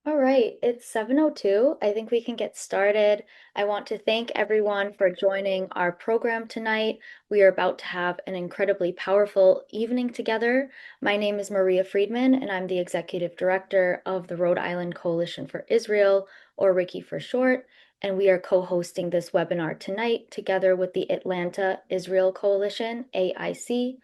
All right, it's 7:02. I think we can get started. I want to thank everyone for joining our program tonight. We are about to have an incredibly powerful evening together. My name is Maria Friedman, and I'm the Executive Director of the Rhode Island Coalition for Israel, or RICI for short, and we are co-hosting this webinar tonight together with the Atlanta Israel Coalition, AIC.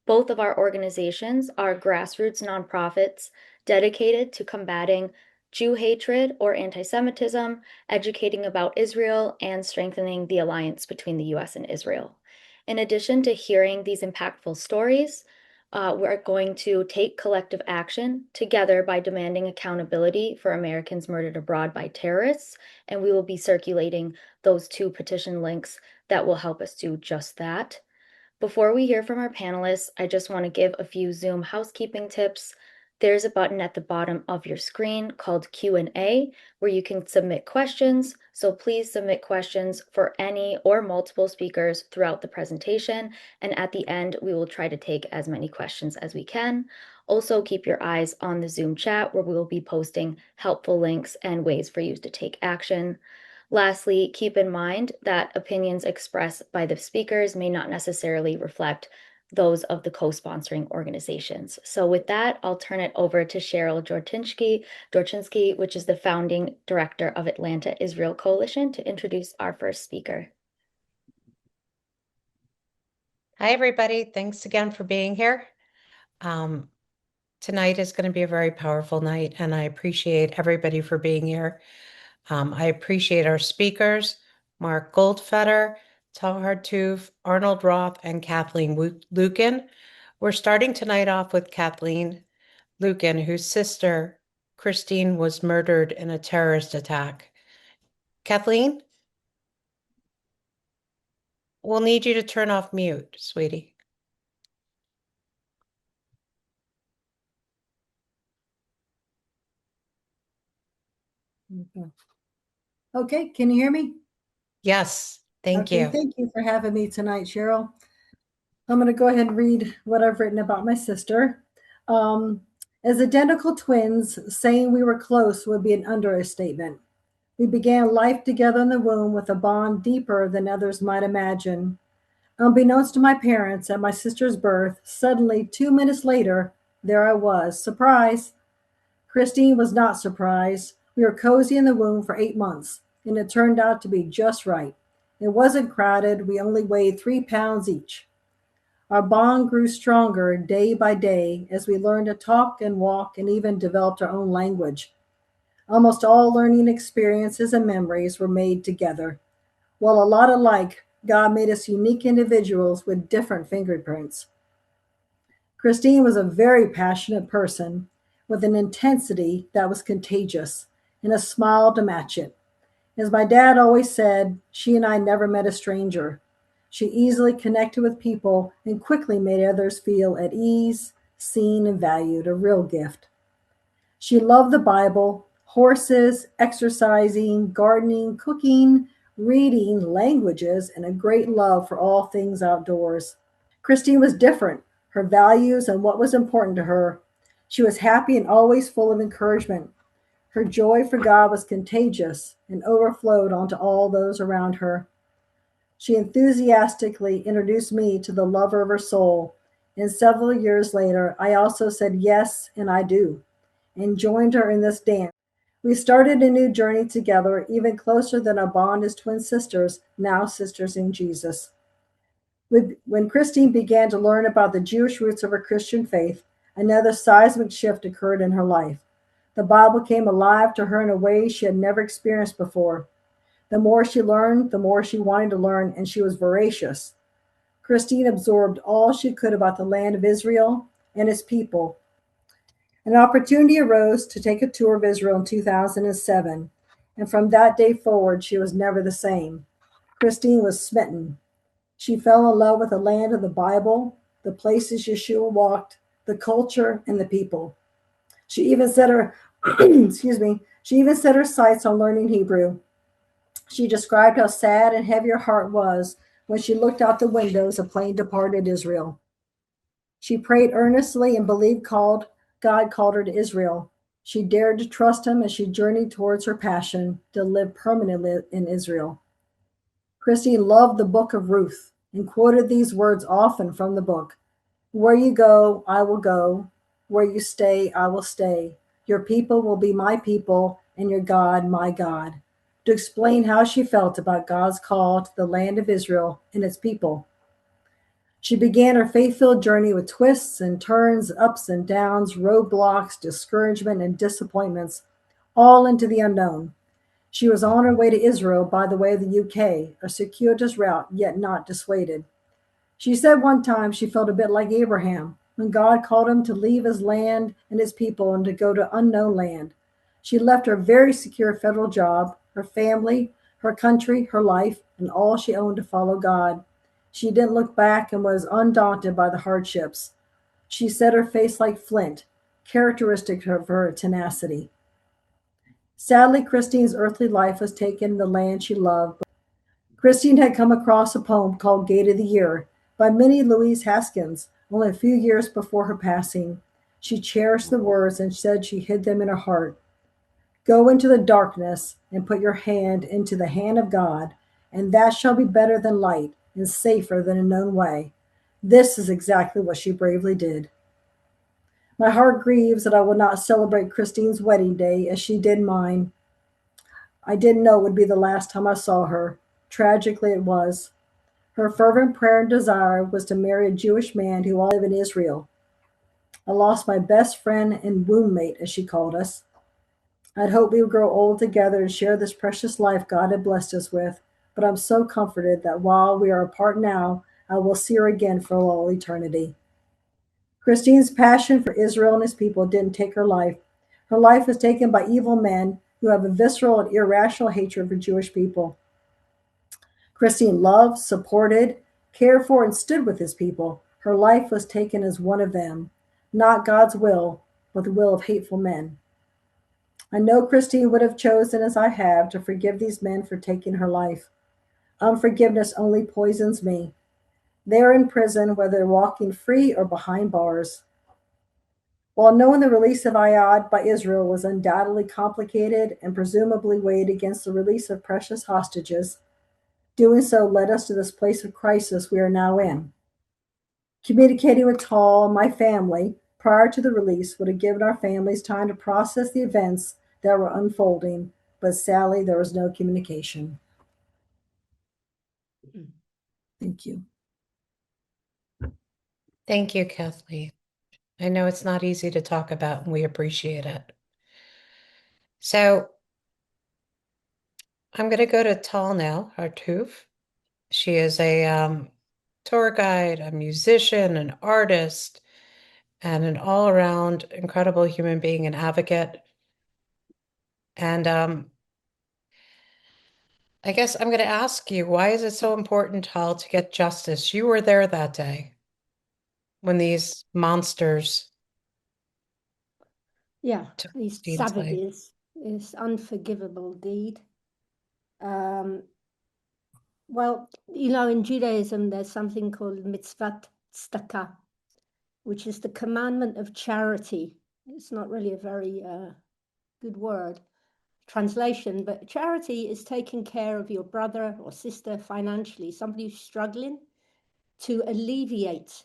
Both of our organizations are grassroots nonprofits dedicated to combating Jew hatred or anti-Semitism, educating about Israel, and strengthening the alliance between the US and Israel. In addition to hearing these impactful stories, we're going to take collective action together by demanding accountability for Americans murdered abroad by terrorists, and we will be circulating those two petition links that will help us do just that. Before we hear from our panelists, I just want to give a few Zoom housekeeping tips. There's a button at the bottom of your screen called Q&A where you can submit questions. So please submit questions for any or multiple speakers throughout the presentation. And at the end, we will try to take as many questions as we can. Also, keep your eyes on the Zoom chat where we will be posting helpful links and ways for you to take action. Lastly, keep in mind that opinions expressed by the speakers may not necessarily reflect those of the co-sponsoring organizations. So with that, I'll turn it over to Cheryl Dorchinsky, which is the founding director of Atlanta Israel Coalition, to introduce our first speaker. Hi, everybody. Thanks again for being here. Tonight is going to be a very powerful night, and I appreciate everybody for being here. I appreciate our speakers, Mark Goldfeder, Tahar Toof, Arnold Roth, and Kathleen Lucan. We're starting tonight off with Kathleen Lucan, whose sister, Christine, was murdered in a terrorist attack. Kathleen, we'll need you to turn off mute, sweetie. Okay, can you hear me? Yes, thank Okay, you. thank you for having me tonight, Cheryl. I'm going to go ahead and read what I've written about my sister. As identical twins, saying we were close would be an understatement. We began life together in the womb with a bond deeper than others might imagine. Unbeknownst to my parents, at my sister's birth, suddenly 2 minutes later, there I was. Surprise! Christine was not surprised. We were cozy in the womb for 8 months, and it turned out to be just right. It wasn't crowded. We only weighed 3 pounds each. Our bond grew stronger day by day as we learned to talk and walk and even developed our own language. Almost all learning experiences and memories were made together. While a lot alike, God made us unique individuals with different fingerprints. Christine was a very passionate person with an intensity that was contagious and a smile to match it. As my dad always said, she and I never met a stranger. She easily connected with people and quickly made others feel at ease, seen, and valued, a real gift. She loved the Bible, horses, exercising, gardening, cooking, reading, languages, and a great love for all things outdoors. Christine was different, her values and what was important to her. She was happy and always full of encouragement. Her joy for God was contagious and overflowed onto all those around her. She enthusiastically introduced me to the lover of her soul, and several years later, I also said yes and I do, and joined her in this dance. We started a new journey together, even closer than our bond as twin sisters, now sisters in Jesus. When Christine began to learn about the Jewish roots of her Christian faith, another seismic shift occurred in her life. The Bible came alive to her in a way she had never experienced before. The more she learned, the more she wanted to learn, and she was voracious. Christine absorbed all she could about the land of Israel and its people. An opportunity arose to take a tour of Israel in 2007, and from that day forward, she was never the same. Christine was smitten. She fell in love with the land of the Bible, the places Yeshua walked, the culture, and the people. She even set her she even set her sights on learning Hebrew. She described how sad and heavy her heart was when she looked out the windows of plain departed Israel. She prayed earnestly and believed God called her to Israel. She dared to trust him as she journeyed towards her passion to live permanently in Israel. Christine loved the book of Ruth and quoted these words often from the book. Where you go, I will go. Where you stay, I will stay. Your people will be my people, and your God, my God. To explain how she felt about God's call to the land of Israel and its people. She began her faith filled journey with twists and turns, ups and downs, roadblocks, discouragement, and disappointments, all into the unknown. She was on her way to Israel by the way of the UK, a circuitous route, yet not dissuaded. She said one time she felt a bit like Abraham when God called him to leave his land and his people and to go to unknown land. She left her very secure federal job, her family, her country, her life, and all she owned to follow God. She didn't look back and was undaunted by the hardships. She set her face like flint, characteristic of her tenacity. Sadly, Christine's earthly life was taken in the land she loved. Christine had come across a poem called Gate of the Year by Minnie Louise Haskins only a few years before her passing. She cherished the words and said she hid them in her heart. Go into the darkness and put your hand into the hand of God, and that shall be better than light and safer than a known way. This is exactly what she bravely did. My heart grieves that I will not celebrate Christine's wedding day as she did mine. I didn't know it would be the last time I saw her. Tragically, it was. Her fervent prayer and desire was to marry a Jewish man who all live in Israel. I lost my best friend and womb mate, as she called us. I'd hoped we would grow old together and share this precious life God had blessed us with, but I'm so comforted that while we are apart now, I will see her again for all eternity. Christine's passion for Israel and his people didn't take her life. Her life was taken by evil men who have a visceral and irrational hatred for Jewish people. Christine loved, supported, cared for, and stood with his people. Her life was taken as one of them, not God's will, but the will of hateful men. I know Christine would have chosen, as I have, to forgive these men for taking her life. Unforgiveness only poisons me. They are in prison, whether walking free or behind bars. While knowing the release of Ayad by Israel was undoubtedly complicated and presumably weighed against the release of precious hostages, doing so led us to this place of crisis we are now in. Communicating with Tall and my family prior to the release would have given our families time to process the events that were unfolding, but sadly, there was no communication. Thank you. Thank you, Kathleen. I know it's not easy to talk about, and we appreciate it. So I'm going to go to Tal now, Hartouf. She is a tour guide, a musician, an artist, and an all-around incredible human being and advocate. And I guess I'm going to ask you, why is it so important, Tal, to get justice? You were there that day when these monsters Yeah, took these Christine's life. savages, this unforgivable deed. Well, in Judaism, there's something called mitzvat tzedakah, which is the commandment of charity. It's not really a very good word translation, but charity is taking care of your brother or sister financially, somebody who's struggling, to alleviate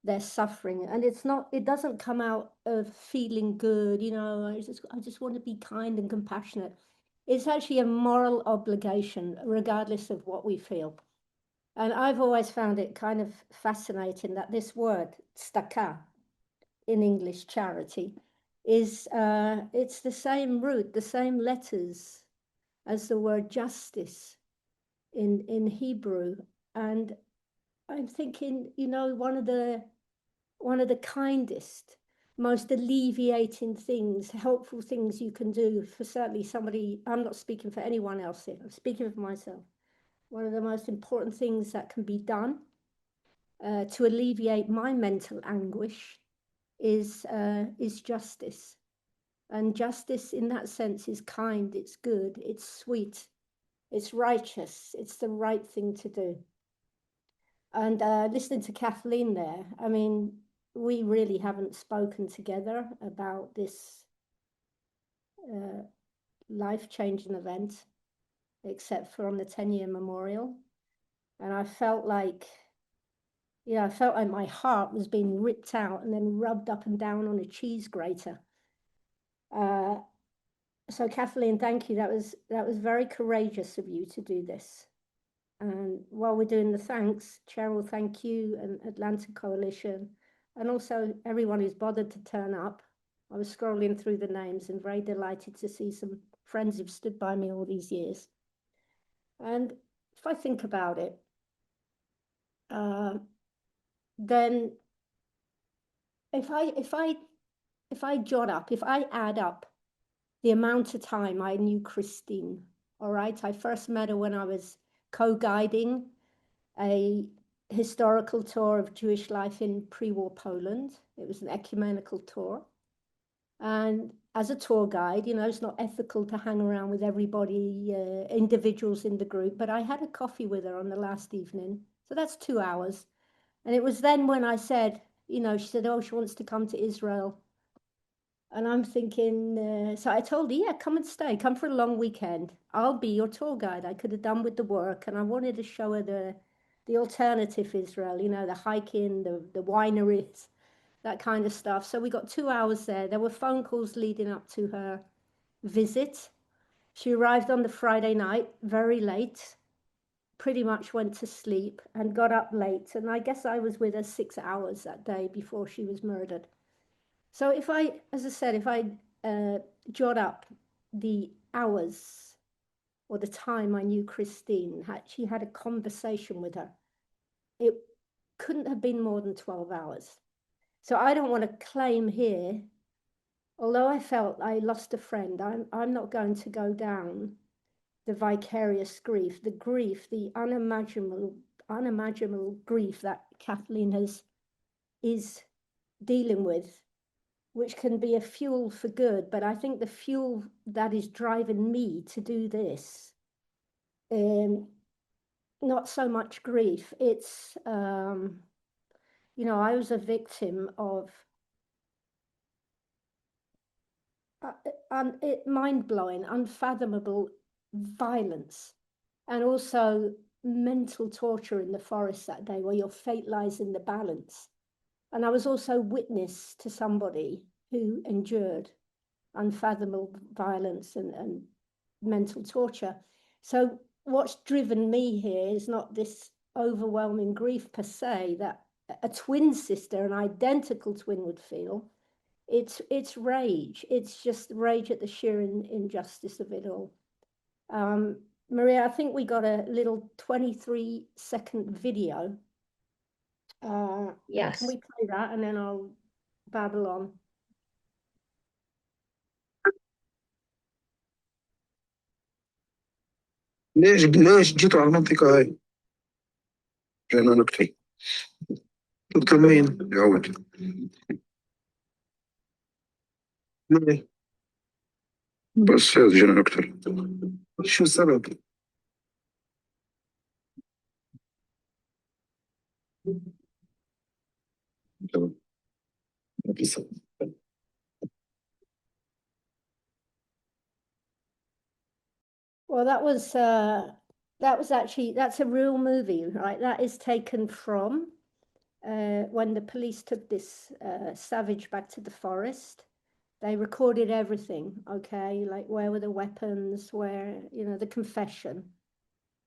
their suffering. And it doesn't come out of feeling good, I just want to be kind and compassionate. It's actually a moral obligation, regardless of what we feel. And I've always found it kind of fascinating that this word, tzedakah, in English, charity, is it's the same root, the same letters as the word justice in Hebrew. And I'm thinking, one of the kindest, most alleviating things, helpful things you can do for certainly somebody. I'm not speaking for anyone else here, I'm speaking for myself. One of the most important things that can be done to alleviate my mental anguish is justice. And justice in that sense is kind, it's good, it's sweet, it's righteous, it's the right thing to do. And listening to Kathleen there, I mean, we really haven't spoken together about this life-changing event, except for on the 10-year memorial. And I felt like, I felt like my heart was being ripped out and then rubbed up and down on a cheese grater. So Kathleen, thank you. That was very courageous of you to do this. And while we're doing the thanks, Cheryl, thank you, and Atlantic Coalition, and also everyone who's bothered to turn up. I was scrolling through the names and very delighted to see some friends who've stood by me all these years. And if I think about it, then if I jot up, if I add up the amount of time I knew Christine, all right, I first met her when I was co-guiding a historical tour of Jewish life in pre-war Poland. It was an ecumenical tour. And as a tour guide, it's not ethical to hang around with everybody, individuals in the group, but I had a coffee with her on the last evening. So that's 2 hours. And it was then when I said, she said, oh, she wants to come to Israel. And I'm thinking, so I told her, yeah, come and stay, come for a long weekend. I'll be your tour guide. I could have done with the work. And I wanted to show her the alternative Israel, the hiking, the wineries, that kind of stuff. So we got 2 hours there. There were phone calls leading up to her visit. She arrived on the Friday night, very late, pretty much went to sleep and got up late. And I guess I was with her 6 hours that day before she was murdered. So if I, as I said, if I jot up the hours or the time I knew Christine, she had a conversation with her, it couldn't have been more than 12 hours. So I don't want to claim here, although I felt I lost a friend, I'm not going to go down the vicarious grief, the unimaginable grief that Kathleen is dealing with, which can be a fuel for good. But I think the fuel that is driving me to do this, not so much grief, it's, I was a victim of mind-blowing, unfathomable violence, and also mental torture in the forest that day, where your fate lies in the balance. And I was also witness to somebody who endured unfathomable violence and mental torture. So what's driven me here is not this overwhelming grief per se that a twin sister, an identical twin, would feel. It's rage. It's just rage at the sheer injustice of it all. Maria, I think we got a little 23-second video. Yes. Can we play that and then I'll babble on? ليش جيتوا على المنطقة هاي؟ عشان نقتل. تقتل مين؟ يعود. ليه؟ بس جينا نقتل. شو السبب؟ Well, that's a real movie, right? That is taken from when the police took this savage back to the forest. They recorded everything, okay? Like where were the weapons, where, the confession.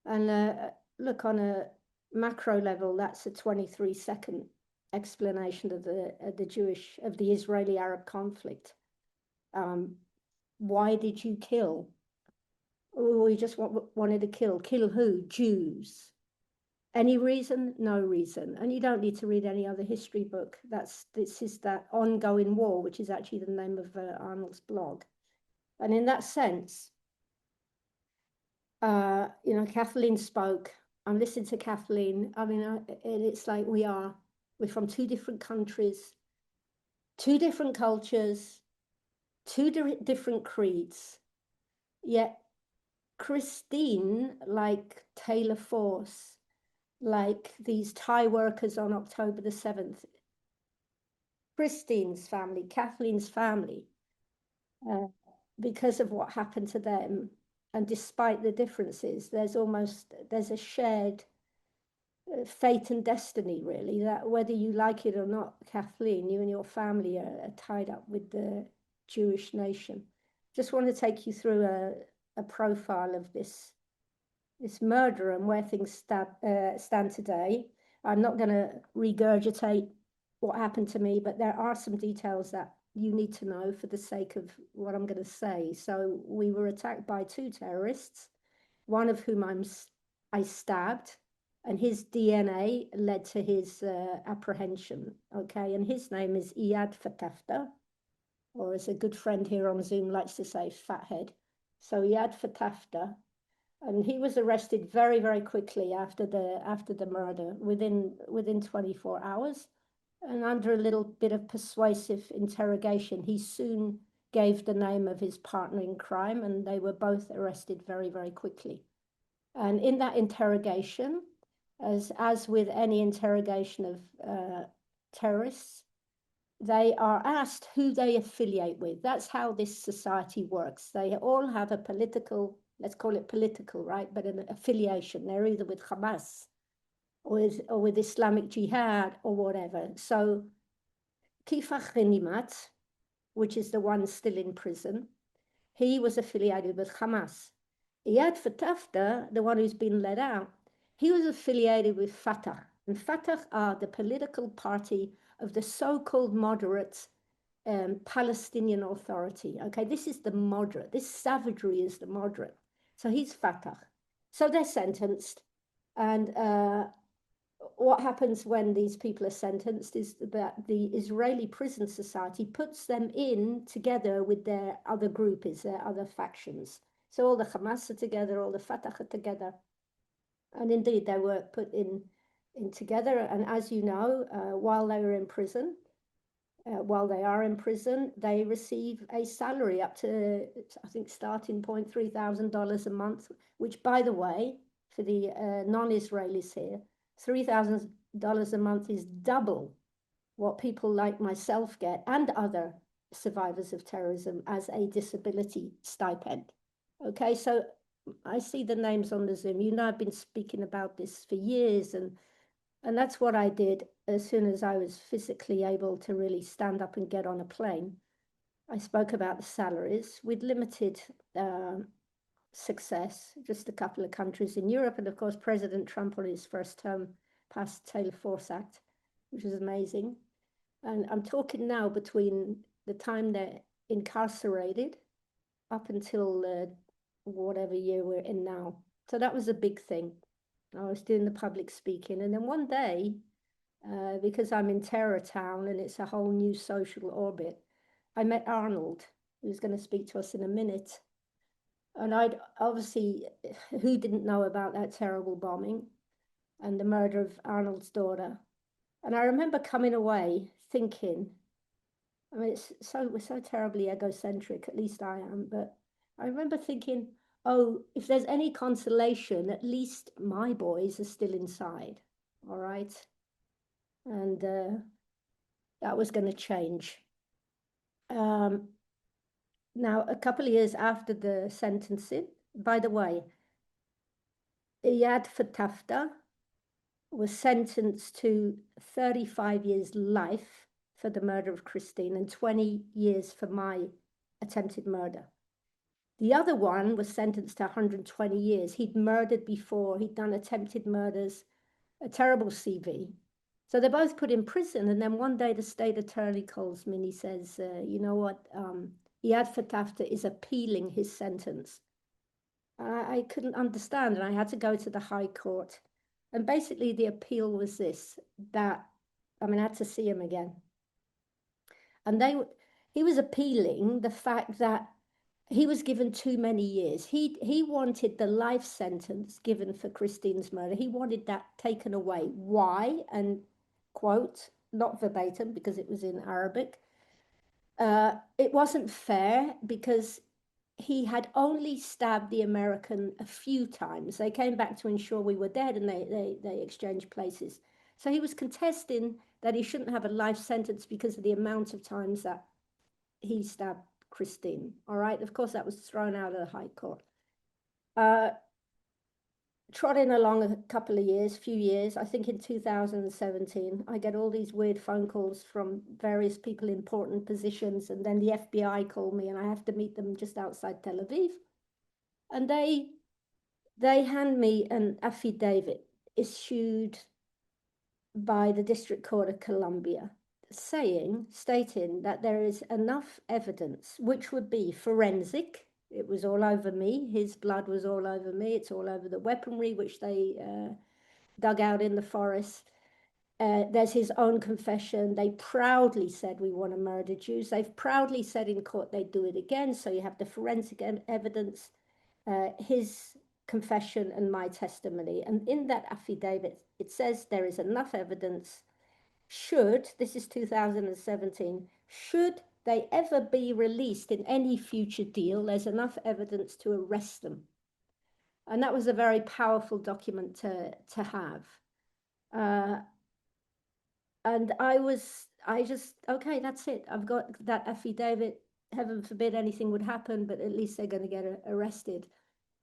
And look, on a macro level, that's a 23-second explanation of the Israeli-Arab conflict. Why did you kill? Oh, we just wanted to kill. Kill who? Jews. Any reason? No reason. And you don't need to read any other history book. This is that ongoing war, which is actually the name of Arnold's blog. And in that sense, Kathleen spoke. I'm listening to Kathleen. I mean, it's like we're from two different countries, two different cultures, two different creeds. Yet Christine, like Taylor Force, like these Thai workers on October the 7th, Christine's family, Kathleen's family, because of what happened to them, and despite the differences, there's a shared fate and destiny, really, that whether you like it or not, Kathleen, you and your family are tied up with the Jewish nation. Just want to take you through a profile of this murder and where things stand today. I'm not going to regurgitate what happened to me, but there are some details that you need to know for the sake of what I'm going to say. So we were attacked by 2 terrorists, one of whom I stabbed, and his DNA led to his apprehension. Okay, and his name is Iyad Fatafta, or as a good friend here on Zoom likes to say, Fathead. So Iyad Fatafta, and he was arrested very, very quickly after the murder, within 24 hours. And under a little bit of persuasive interrogation, he soon gave the name of his partner in crime, and they were both arrested very, very quickly. And in that interrogation, as with any interrogation of terrorists, they are asked who they affiliate with. That's how this society works. They all have a political, let's call it political, right? But an affiliation. They're either with Hamas or with Islamic Jihad or whatever. So Kifach Renimat, which is the one still in prison, he was affiliated with Hamas. Iyad Fatafta, the one who's been let out, he was affiliated with Fatah. And Fatah are the political party of the so-called moderate Palestinian Authority. Okay, this is the moderate. This savagery is the moderate. So he's Fatah. So they're sentenced. And what happens when these people are sentenced is that the Israeli prison society puts them in together with their other groupies, their other factions. So all the Hamas are together, all the Fatah are together. And indeed, they were put in together. And as you know, while they were in prison, while they are in prison, they receive a salary up to, I think, starting point $3,000 a month, which, by the way, for the non-Israelis here, $3,000 a month is double what people like myself get and other survivors of terrorism as a disability stipend. Okay, so I see the names on the Zoom. You know, I've been speaking about this for years, and that's what I did as soon as I was physically able to really stand up and get on a plane. I spoke about the salaries with limited success, just a couple of countries in Europe. And of course, President Trump on his first term passed the Taylor Force Act, which is amazing. And I'm talking now between the time they're incarcerated up until whatever year we're in now. So that was a big thing. I was doing the public speaking. And then one day, because I'm in Terror Town and it's a whole new social orbit, I met Arnold, who's going to speak to us in a minute. And I'd obviously, who didn't know about that terrible bombing and the murder of Arnold's daughter? And I remember coming away thinking, I mean, we're so terribly egocentric, at least I am, but I remember thinking, oh, if there's any consolation, at least my boys are still inside, all right? And that was going to change. Now, a couple of years after the sentencing, by the way, Iyad Fatafta was sentenced to 35 years life for the murder of Christine and 20 years for my attempted murder. The other one was sentenced to 120 years. He'd murdered before, he'd done attempted murders, a terrible CV. So they're both put in prison. And then one day the state attorney calls me and he says, you know what, Iyad Fatafta is appealing his sentence. I couldn't understand, and I had to go to the High Court. And basically the appeal was this, that, I mean, I had to see him again. And he was appealing the fact that he was given too many years. He wanted the life sentence given for Christine's murder. He wanted that taken away. Why? And quote, not verbatim because it was in Arabic. It wasn't fair because he had only stabbed the American a few times. They came back to ensure we were dead and they exchanged places. So he was contesting that he shouldn't have a life sentence because of the amount of times that he stabbed Christine. All right. Of course, that was thrown out of the High Court. Trotting along a couple of years, few years, I think in 2017, I get all these weird phone calls from various people in important positions, and then the FBI call me, and I have to meet them just outside Tel Aviv. And they hand me an affidavit issued by the District Court of Columbia, stating that there is enough evidence, which would be forensic. It was all over me. His blood was all over me. It's all over the weaponry, which they dug out in the forest. There's his own confession. They proudly said, we want to murder Jews. They've proudly said in court they'd do it again. So you have the forensic evidence, his confession and my testimony. And in that affidavit, it says there is enough evidence this is 2017, should they ever be released in any future deal, there's enough evidence to arrest them. And that was a very powerful document to have. And okay, that's it. I've got that affidavit. Heaven forbid anything would happen, but at least they're going to get arrested.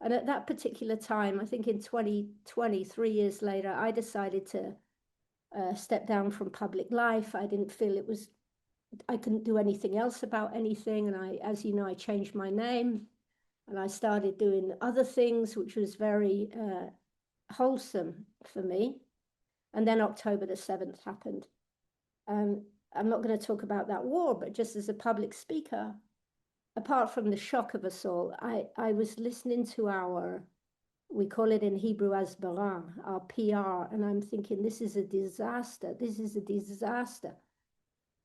And at that particular time, I think in 2020, 3 years later, I decided to step down from public life. I didn't feel I couldn't do anything else about anything. And as you know, I changed my name and I started doing other things, which was very wholesome for me. And then October the 7th happened. I'm not going to talk about that war, but just as a public speaker, apart from the shock of us all, I was listening to we call it in Hebrew Sbarro, our PR, and I'm thinking, this is a disaster. This is a disaster.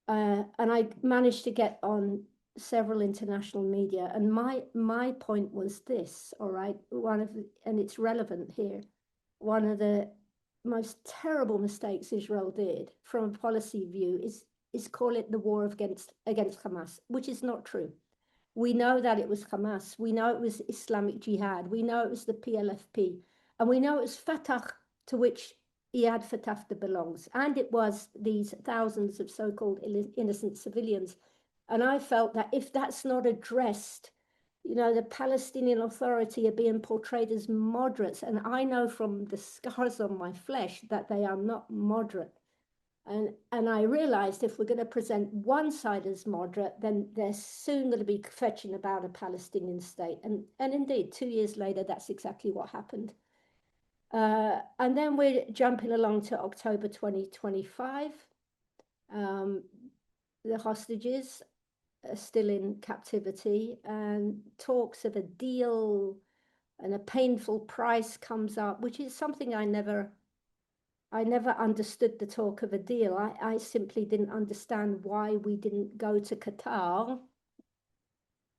And I managed to get on several international media, and my point was this, all right, and it's relevant here. One of the most terrible mistakes Israel did from a policy view is call it the war against Hamas, which is not true. We know that it was Hamas. We know it was Islamic Jihad. We know it was the PLFP. And we know it was Fatah, to which Iyad Fatah belongs. And it was these thousands of so-called innocent civilians. And I felt that if that's not addressed, the Palestinian Authority are being portrayed as moderates. And I know from the scars on my flesh that they are not moderate. And I realized if we're going to present one side as moderate, then they're soon going to be fetching about a Palestinian state. And indeed, 2 years later, that's exactly what happened. And then we're jumping along to October 2025. The hostages are still in captivity, and talks of a deal and a painful price comes up, which is something I never understood the talk of a deal. I simply didn't understand why we didn't go to Qatar,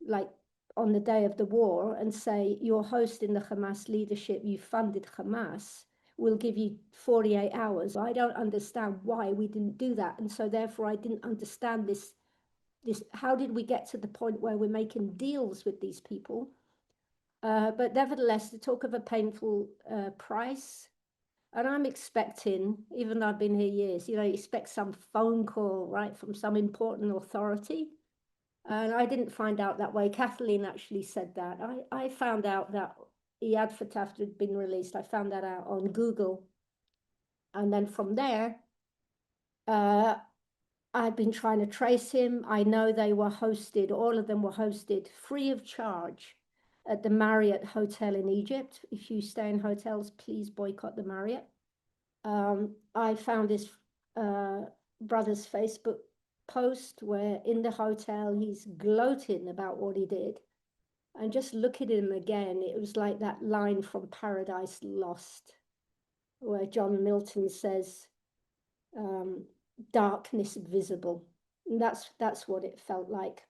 like on the day of the war, and say, you're hosting the Hamas leadership, you funded Hamas, we'll give you 48 hours. I don't understand why we didn't do that. And so therefore I didn't understand this, how did we get to the point where we're making deals with these people? But nevertheless, the talk of a painful price. And I'm expecting, even though I've been here years, you expect some phone call, right, from some important authority. And I didn't find out that way. Kathleen actually said that. I found out that Iyad Fatah had been released. I found that out on Google. And then from there, I've been trying to trace him. I know they were hosted, all of them were hosted free of charge at the Marriott Hotel in Egypt. If you stay in hotels, please boycott the Marriott. I found his brother's Facebook post where in the hotel he's gloating about what he did. And just look at him again, it was like that line from Paradise Lost, where John Milton says, darkness visible. And that's what it felt like.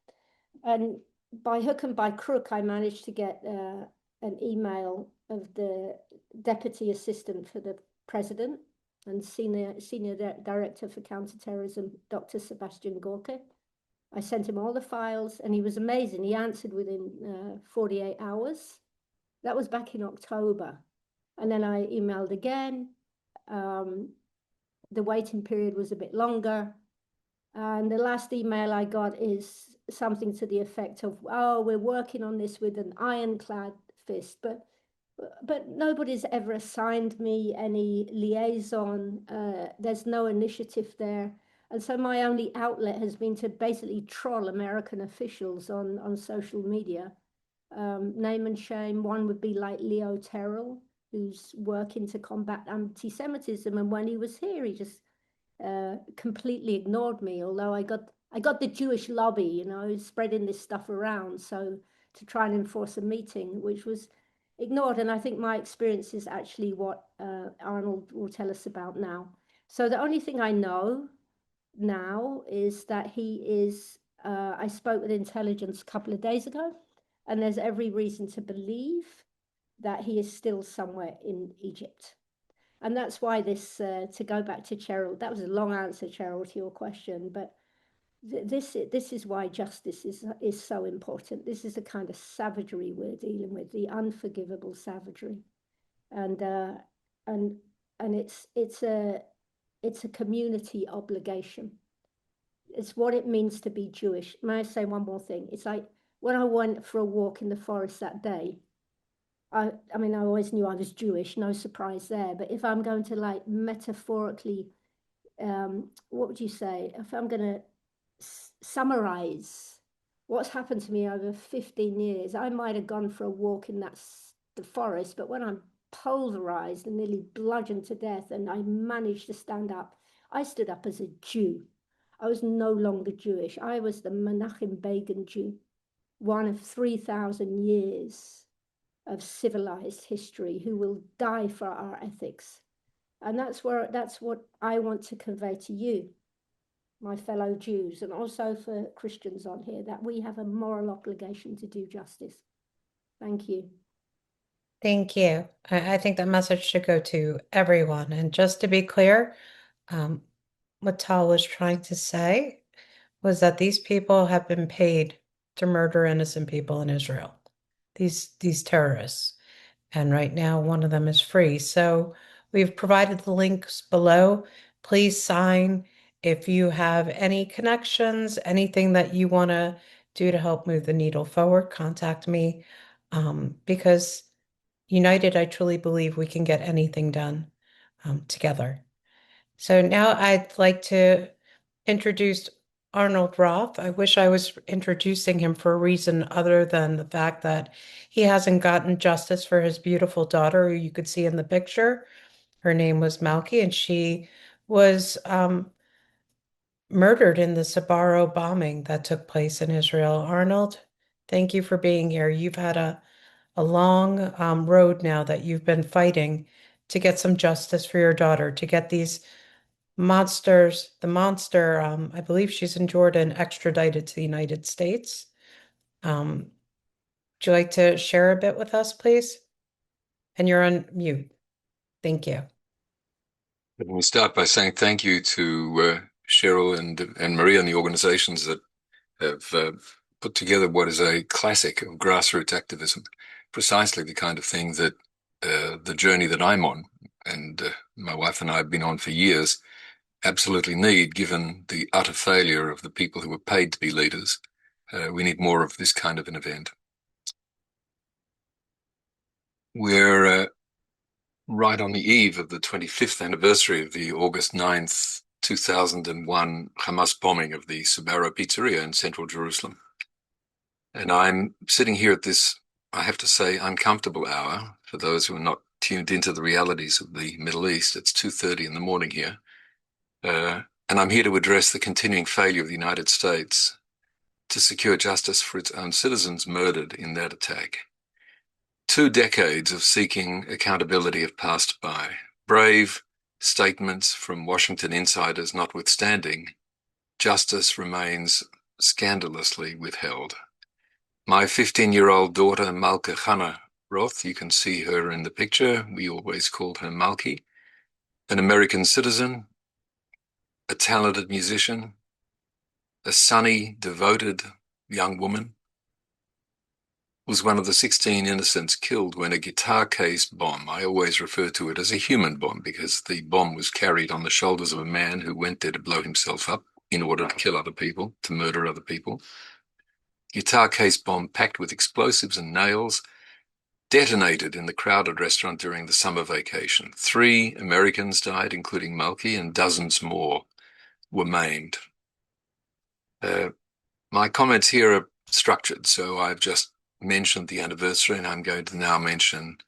And by hook and by crook, I managed to get an email of the Deputy Assistant for the President and Senior Director for Counterterrorism, Dr. Sebastian Gorka. I sent him all the files and he was amazing. He answered within 48 hours. That was back in October. And then I emailed again. The waiting period was a bit longer. And the last email I got is something to the effect of, "Oh, we're working on this with an ironclad fist," but nobody's ever assigned me any liaison. There's no initiative there. And so my only outlet has been to basically troll American officials on social media. Name and shame. One would be like Leo Terrell, who's working to combat anti-Semitism. And when he was here, he just completely ignored me, although I got the Jewish lobby, spreading this stuff around, so to try and enforce a meeting, which was ignored. And I think my experience is actually what Arnold will tell us about now. So the only thing I know now is that he is, I spoke with intelligence a couple of days ago, and there's every reason to believe that he is still somewhere in Egypt. And that's why this, to go back to Cheryl, that was a long answer, Cheryl, to your question, but this is why justice is so important. This is the kind of savagery we're dealing with, the unforgivable savagery, and and it's a community obligation. It's what it means to be Jewish. May I say one more thing? It's like when I went for a walk in the forest that day, I mean, I always knew I was Jewish, no surprise there. But if I'm going to like metaphorically, what would you say? If I'm going to summarize what's happened to me over 15 years, I might have gone for a walk in the forest, but when I'm pulverized and nearly bludgeoned to death and I managed to stand up, I stood up as a Jew. I was no longer Jewish. I was the Menachem Begin Jew, one of 3,000 years of civilized history who will die for our ethics. And that's what I want to convey to you, my fellow Jews, and also for Christians on here, that we have a moral obligation to do justice. Thank you. Thank you. I think that message should go to everyone. And just to be clear, what Tal was trying to say was that these people have been paid to murder innocent people in Israel, these terrorists. And right now, one of them is free. So we've provided the links below. Please sign if you have any connections, anything that you want to do to help move the needle forward, contact me. Because united, I truly believe we can get anything done together. So now I'd like to introduce Arnold Roth. I wish I was introducing him for a reason other than the fact that he hasn't gotten justice for his beautiful daughter, who you could see in the picture. Her name was Malki, and she was murdered in the Sbarro bombing that took place in Israel. Arnold, thank you for being here. You've had a long road now that you've been fighting to get some justice for your daughter, to get these monsters, the monster, I believe she's in Jordan, extradited to the United States. Would you like to share a bit with us, please? And you're on mute. Thank you. Let me start by saying thank you to Cheryl and Maria and the organizations that have put together what is a classic of grassroots activism, precisely the kind of thing that the journey that I'm on and my wife and I have been on for years absolutely need, given the utter failure of the people who were paid to be leaders. We need more of this kind of an event. We're right on the eve of the 25th anniversary of the August 9th, 2001 Hamas bombing of the Sbarro pizzeria in central Jerusalem. And I'm sitting here at this, I have to say, uncomfortable hour. For those who are not tuned into the realities of the Middle East, it's 2:30 in the morning here. And I'm here to address the continuing failure of the United States to secure justice for its own citizens murdered in that attack. 2 decades of seeking accountability have passed by. Brave statements from Washington insiders notwithstanding, justice remains scandalously withheld. My 15-year-old daughter, Malki Roth, you can see her in the picture. We always called her Malki, an American citizen, a talented musician, a sunny, devoted young woman, was one of the 16 innocents killed when a guitar case bomb, I always refer to it as a human bomb because the bomb was carried on the shoulders of a man who went there to blow himself up, in order to kill other people, to murder other people. Guitar case bomb packed with explosives and nails detonated in the crowded restaurant during the summer vacation. 3 Americans died, including Malki, and dozens more were maimed. My comments here are structured, so I've just mentioned the anniversary, and I'm going to now mention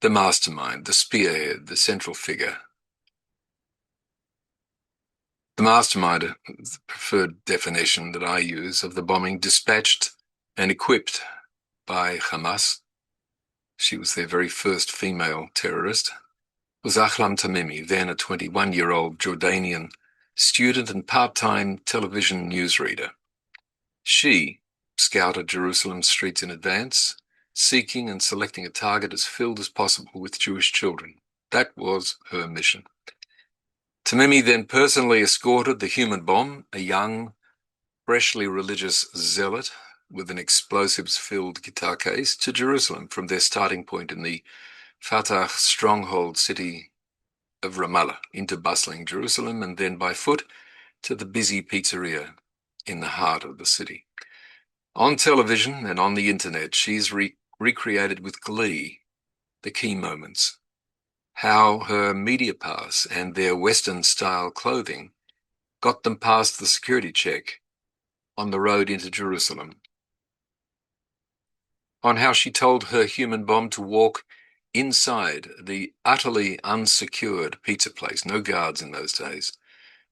the mastermind, the spearhead, the central figure. The mastermind is the preferred definition that I use of the bombing, dispatched and equipped by Hamas. She was their very first female terrorist, was Ahlam Tamimi, then a 21-year-old Jordanian student and part-time television newsreader. She scouted Jerusalem's streets in advance, seeking and selecting a target as filled as possible with Jewish children. That was her mission. Tamimi then personally escorted the human bomb, a young, freshly religious zealot with an explosives-filled guitar case, to Jerusalem from their starting point in the Fatah stronghold city of Ramallah into bustling Jerusalem, and then by foot to the busy pizzeria in the heart of the city. On television and on the internet, she's recreated with glee the key moments, how her media pass and their Western-style clothing got them past the security check on the road into Jerusalem, on how she told her human bomb to walk inside the utterly unsecured pizza place, no guards in those days,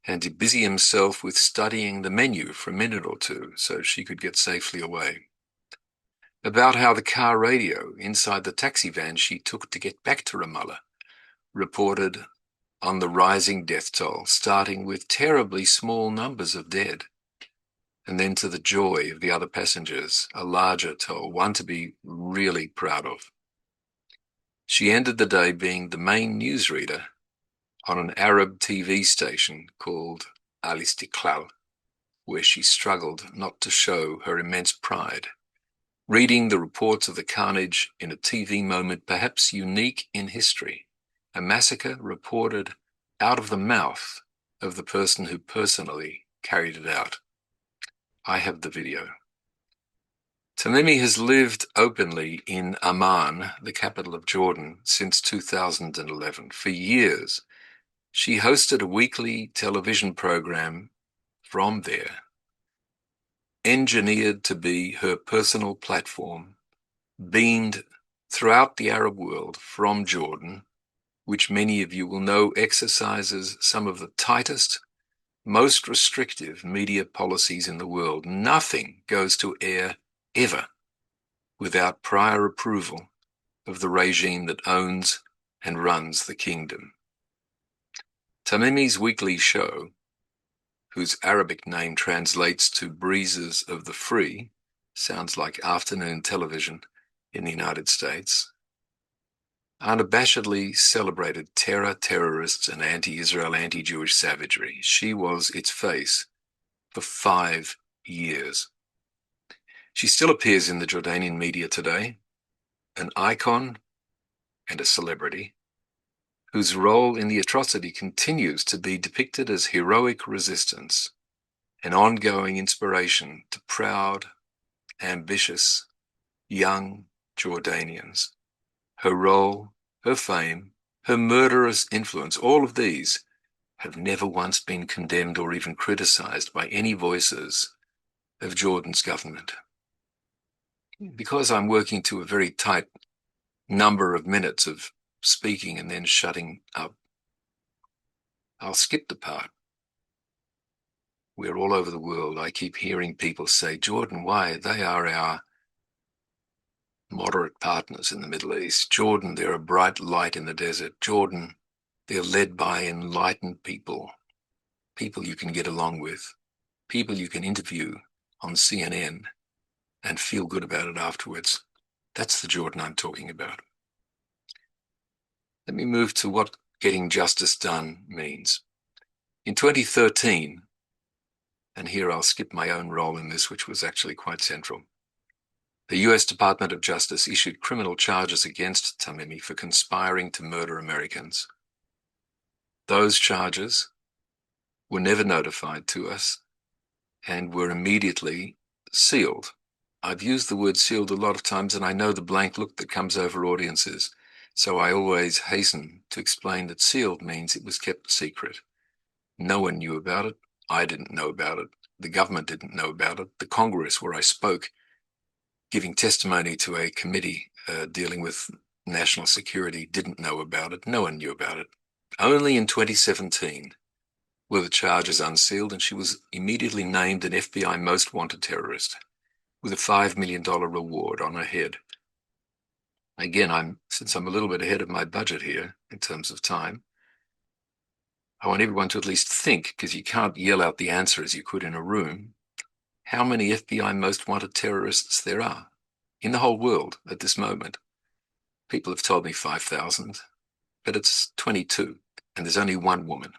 and to busy himself with studying the menu for a minute or two so she could get safely away. About how the car radio inside the taxi van she took to get back to Ramallah reported on the rising death toll, starting with terribly small numbers of dead, and then to the joy of the other passengers, a larger toll, one to be really proud of. She ended the day being the main newsreader on an Arab TV station called Al Istiqlal, where she struggled not to show her immense pride, reading the reports of the carnage in a TV moment perhaps unique in history, a massacre reported out of the mouth of the person who personally carried it out. I have the video. Tamimi has lived openly in Amman, the capital of Jordan, since 2011. For years, she hosted a weekly television program from there, engineered to be her personal platform, beamed throughout the Arab world from Jordan, which many of you will know exercises some of the tightest, most restrictive media policies in the world. Nothing goes to air ever without prior approval of the regime that owns and runs the kingdom. Tamimi's weekly show, whose Arabic name translates to Breezes of the Free, sounds like afternoon television in the United States, unabashedly celebrated terror, terrorists, and anti-Israel, anti-Jewish savagery. She was its face for 5 years. She still appears in the Jordanian media today, an icon and a celebrity, whose role in the atrocity continues to be depicted as heroic resistance, an ongoing inspiration to proud, ambitious, young Jordanians. Her role, her fame, her murderous influence, all of these have never once been condemned or even criticized by any voices of Jordan's government. Because I'm working to a very tight number of minutes of speaking and then shutting up, I'll skip the part where all over the world I keep hearing people say, Jordan, why? They are our moderate partners in the Middle East. Jordan, they're a bright light in the desert. Jordan, they're led by enlightened people, people you can get along with, people you can interview on CNN and feel good about it afterwards. That's the Jordan I'm talking about. Let me move to what getting justice done means. In 2013, and here I'll skip my own role in this, which was actually quite central, the US Department of Justice issued criminal charges against Tamimi for conspiring to murder Americans. Those charges were never notified to us and were immediately sealed. I've used the word sealed a lot of times, and I know the blank look that comes over audiences. So I always hasten to explain that sealed means it was kept secret. No one knew about it. I didn't know about it. The government didn't know about it. The Congress, where I spoke, giving testimony to a committee dealing with national security, didn't know about it. No one knew about it. Only in 2017 were the charges unsealed, and she was immediately named an FBI most wanted terrorist with a $5 million reward on her head. Again, since I'm a little bit ahead of my budget here in terms of time, I want everyone to at least think, because you can't yell out the answer as you could in a room, how many FBI most wanted terrorists there are in the whole world at this moment. People have told me 5,000, but it's 22, and there's only one woman,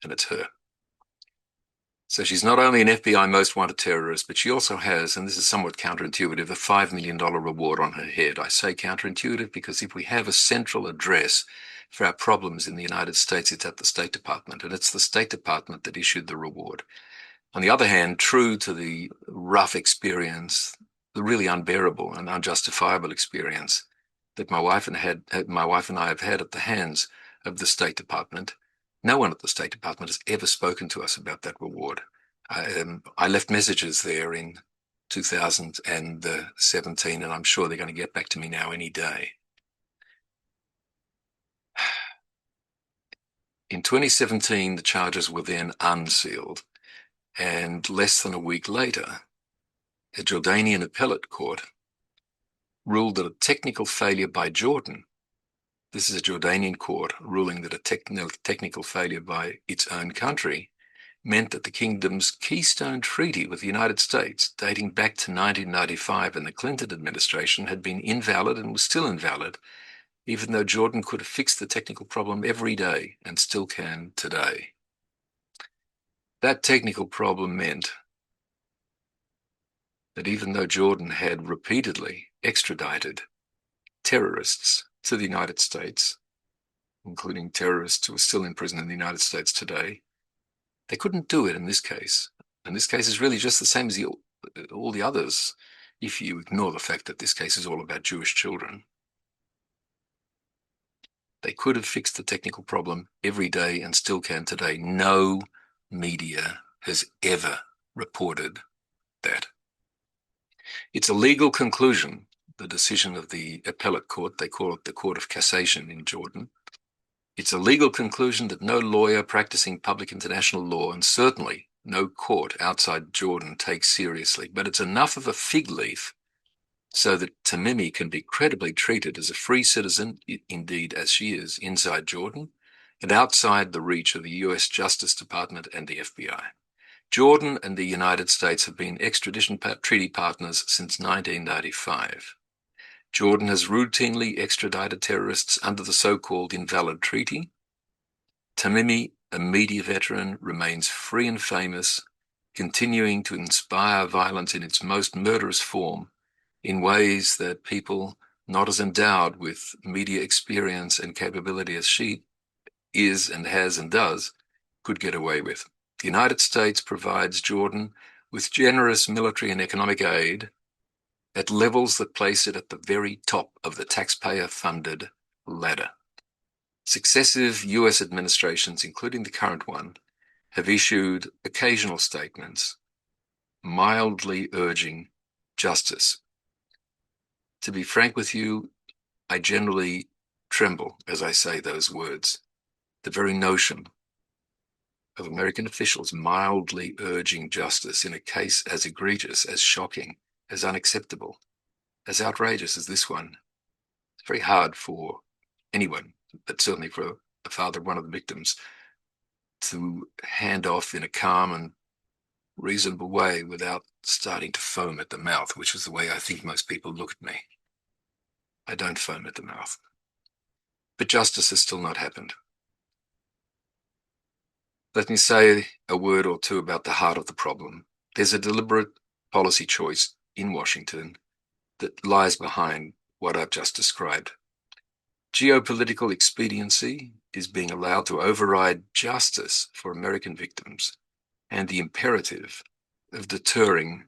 and it's her. So she's not only an FBI most wanted terrorist, but she also has, and this is somewhat counterintuitive, a $5 million reward on her head. I say counterintuitive because if we have a central address for our problems in the United States, it's at the State Department, and it's the State Department that issued the reward. On the other hand, true to the rough experience, the really unbearable and unjustifiable experience that my wife and I have had at the hands of the State Department, no one at the State Department has ever spoken to us about that reward. I left messages there in 2017, and I'm sure they're going to get back to me now any day. In 2017, the charges were then unsealed, and less than a week later, a Jordanian appellate court ruled that a technical failure by Jordan, this is a Jordanian court ruling that a technical failure by its own country meant that the kingdom's Keystone Treaty with the United States, dating back to 1995 and the Clinton administration, had been invalid and was still invalid, even though Jordan could have fixed the technical problem every day and still can today. That technical problem meant that even though Jordan had repeatedly extradited terrorists to the United States, including terrorists who are still in prison in the United States today, they couldn't do it in this case. And this case is really just the same as all the others, if you ignore the fact that this case is all about Jewish children. They could have fixed the technical problem every day and still can today. No media has ever reported that. It's a legal conclusion, the decision of the appellate court. They call it the Court of Cassation in Jordan. It's a legal conclusion that no lawyer practicing public international law, and certainly no court outside Jordan, takes seriously. But it's enough of a fig leaf so that Tamimi can be credibly treated as a free citizen, indeed as she is, inside Jordan and outside the reach of the US Justice Department and the FBI. Jordan and the United States have been extradition treaty partners since 1995. Jordan has routinely extradited terrorists under the so-called invalid treaty. Tamimi, a media veteran, remains free and famous, continuing to inspire violence in its most murderous form in ways that people not as endowed with media experience and capability as she is and has and does could get away with. The United States provides Jordan with generous military and economic aid at levels that place it at the very top of the taxpayer-funded ladder. Successive US administrations, including the current one, have issued occasional statements mildly urging justice. To be frank with you, I generally tremble as I say those words. The very notion of American officials mildly urging justice in a case as egregious, as shocking, as unacceptable, as outrageous as this one, it's very hard for anyone, but certainly for a father of one of the victims, to hand off in a calm and reasonable way without starting to foam at the mouth, which is the way I think most people look at me. I don't foam at the mouth. But justice has still not happened. Let me say a word or two about the heart of the problem. There's a deliberate policy choice in Washington that lies behind what I've just described. Geopolitical expediency is being allowed to override justice for American victims and the imperative of deterring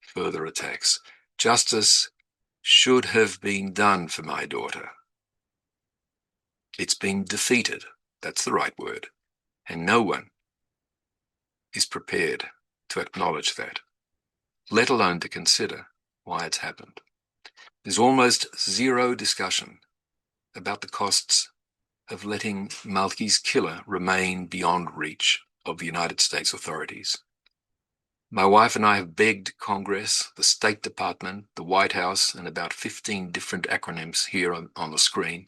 further attacks. Justice should have been done for my daughter. It's been defeated. That's the right word. And no one is prepared to acknowledge that, let alone to consider why it's happened. There's almost zero discussion about the costs of letting Malki's killer remain beyond reach of the United States authorities. My wife and I have begged Congress, the State Department, the White House, and about 15 different acronyms here on the screen,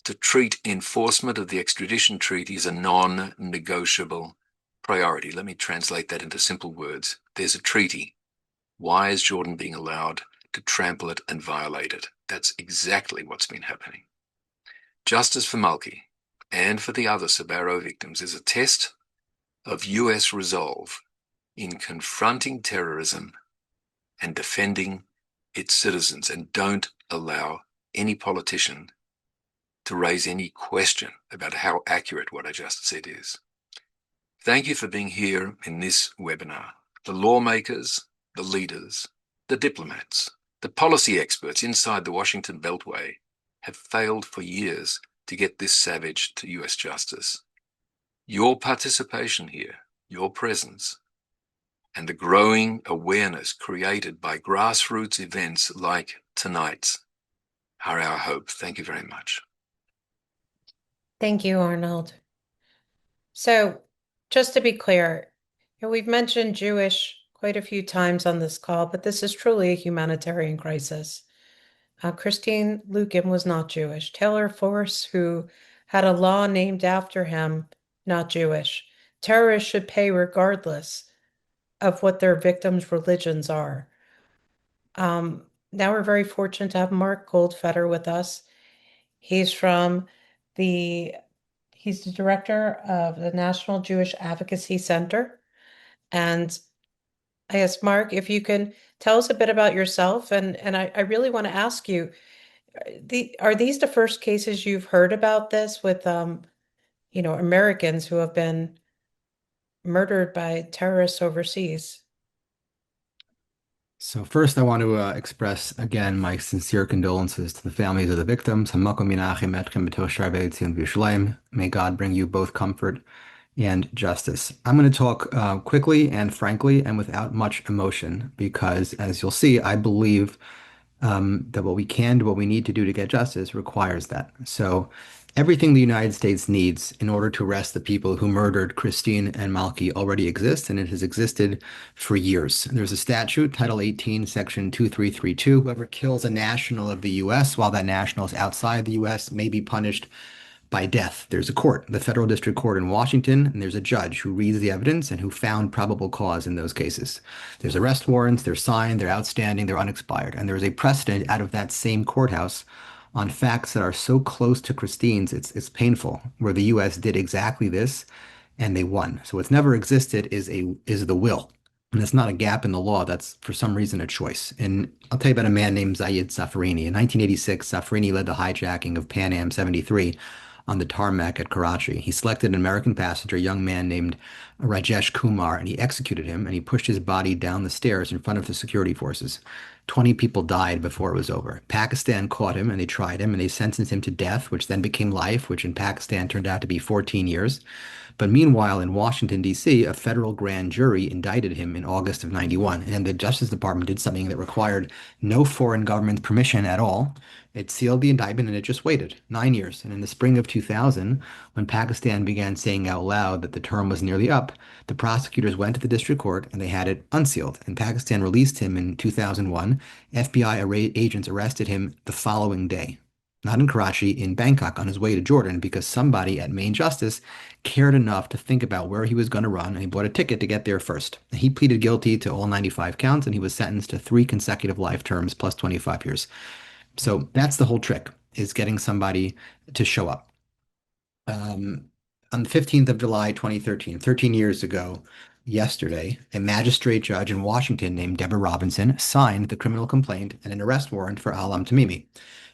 to treat enforcement of the extradition treaty as a non-negotiable priority. Let me translate that into simple words. There's a treaty. Why is Jordan being allowed to trample it and violate it? That's exactly what's been happening. Justice for Malki and for the other Sbarro victims is a test of US resolve in confronting terrorism and defending its citizens, and don't allow any politician to raise any question about how accurate what I just said is. Thank you for being here in this webinar. The lawmakers, the leaders, the diplomats, the policy experts inside the Washington Beltway have failed for years to get this savage to US justice. Your participation here, your presence, and the growing awareness created by grassroots events like tonight's are our hope. Thank you very much. Thank you, Arnold. So, just to be clear, we've mentioned Jewish quite a few times on this call, but this is truly a humanitarian crisis. Christine Lukin was not Jewish. Taylor Force, who had a law named after him, not Jewish. Terrorists should pay regardless of what their victims' religions are. Now we're very fortunate to have Mark Goldfeder with us. He's the director of the National Jewish Advocacy Center. And I asked Mark if you can tell us a bit about yourself. And I really want to ask you, are these the first cases you've heard about this with, Americans who have been murdered by terrorists overseas? So first, I want to express again my sincere condolences to the families of the victims. May God bring you both comfort and justice. I'm going to talk quickly and frankly and without much emotion because, as you'll see, I believe that what we can do, what we need to do to get justice requires that. So everything the United States needs in order to arrest the people who murdered Christine and Malki already exists, and it has existed for years. There's a statute, Title 18, Section 2332. Whoever kills a national of the U.S. while that national is outside the U.S. may be punished by death. There's a court, the Federal District Court in Washington, and there's a judge who reads the evidence and who found probable cause in those cases. There's arrest warrants, they're signed, they're outstanding, they're unexpired. And there's a precedent out of that same courthouse on facts that are so close to Christine's, it's painful, where the U.S. did exactly this and they won. So what's never existed is the will. And that's not a gap in the law. That's, for some reason, a choice. And I'll tell you about a man named Zayed Safrarini. In 1986, Safrarini led the hijacking of Pan Am 73 on the tarmac at Karachi. He selected an American passenger, a young man named Rajesh Kumar, and he executed him, and he pushed his body down the stairs in front of the security forces. 20 people died before it was over. Pakistan caught him, and they tried him, and they sentenced him to death, which then became life, which in Pakistan turned out to be 14 years. But meanwhile, in Washington, D.C., a federal grand jury indicted him in August of 91, and the Justice Department did something that required no foreign government's permission at all. It sealed the indictment, and it just waited 9 years. And in the spring of 2000, when Pakistan began saying out loud that the term was nearly up, the prosecutors went to the district court, and they had it unsealed. And Pakistan released him in 2001. FBI agents arrested him the following day. Not in Karachi, in Bangkok, on his way to Jordan, because somebody at Main Justice cared enough to think about where he was going to run, and he bought a ticket to get there first. He pleaded guilty to all 95 counts, and he was sentenced to 3 consecutive life terms plus 25 years. So that's the whole trick, is getting somebody to show up. On the 15th of July, 2013, 13 years ago, yesterday, a magistrate judge in Washington named Deborah Robinson signed the criminal complaint and an arrest warrant for Ahlam Tamimi.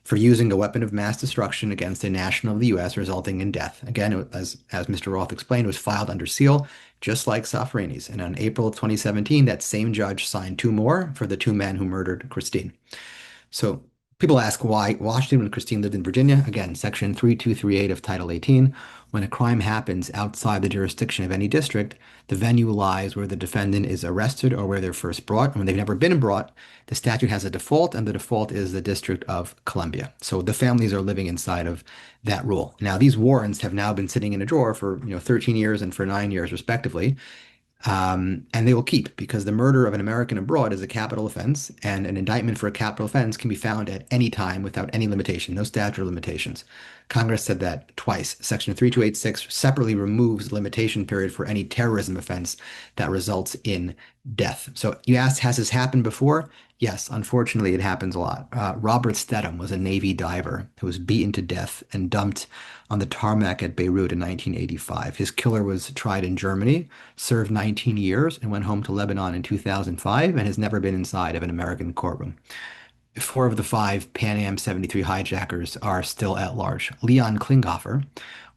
for using a weapon of mass destruction against a national of the U.S., resulting in death. Again, as Mr. Roth explained, it was filed under seal, just like Safrani's. And on April of 2017, that same judge signed two more for the two men who murdered Christine. So people ask why Washington when Christine lived in Virginia. Again, Section 3238 of Title 18. When a crime happens outside the jurisdiction of any district, the venue lies where the defendant is arrested or where they're first brought. And when they've never been brought, the statute has a default, and the default is the District of Columbia. So the families are living inside of that rule. Now, these warrants have now been sitting in a drawer for 13 years and for 9 years, respectively. And they will keep because the murder of an American abroad is a capital offense, and an indictment for a capital offense can be found at any time without any limitation, no statute of limitations. Congress said that twice. Section 3286 separately removes limitation period for any terrorism offense that results in death. So you asked, has this happened before? Yes, unfortunately, it happens a lot. Robert Stedham was a Navy diver who was beaten to death and dumped on the tarmac at Beirut in 1985. His killer was tried in Germany, served 19 years, and went home to Lebanon in 2005 and has never been inside of an American courtroom. 4 of the 5 Pan Am 73 hijackers are still at large. Leon Klinghoffer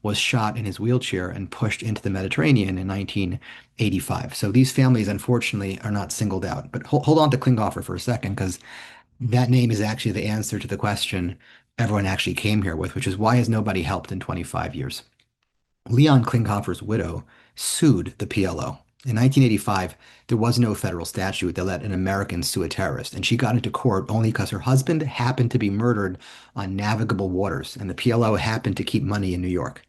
was shot in his wheelchair and pushed into the Mediterranean in 1985. So these families, unfortunately, are not singled out. But hold on to Klinghoffer for a second, because that name is actually the answer to the question everyone actually came here with, which is why has nobody helped in 25 years? Leon Klinghoffer's widow sued the PLO. In 1985, there was no federal statute that let an American sue a terrorist, and she got into court only because her husband happened to be murdered on navigable waters, and the PLO happened to keep money in New York.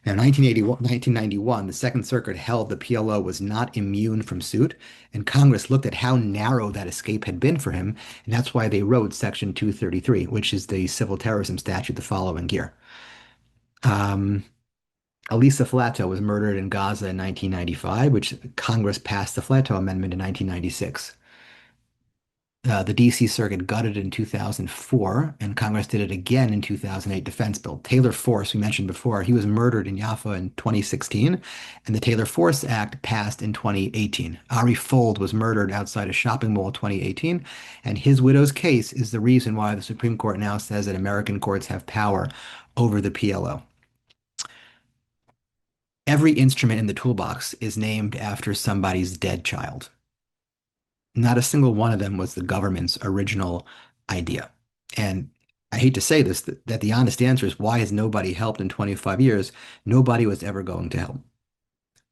Now, in 1991, the Second Circuit held the PLO was not immune from suit, and Congress looked at how narrow that escape had been for him, and that's why they wrote Section 233, which is the civil terrorism statute the following year. Elisa Flato was murdered in Gaza in 1995, which Congress passed the Flato Amendment in 1996. The D.C. Circuit gutted in 2004, and Congress did it again in 2008 defense bill. Taylor Force, we mentioned before, he was murdered in Jaffa in 2016, and the Taylor Force Act passed in 2018. Ari Fold was murdered outside a shopping mall in 2018, and his widow's case is the reason why the Supreme Court now says that American courts have power over the PLO. Every instrument in the toolbox is named after somebody's dead child. Not a single one of them was the government's original idea. And I hate to say this, that the honest answer is why has nobody helped in 25 years? Nobody was ever going to help.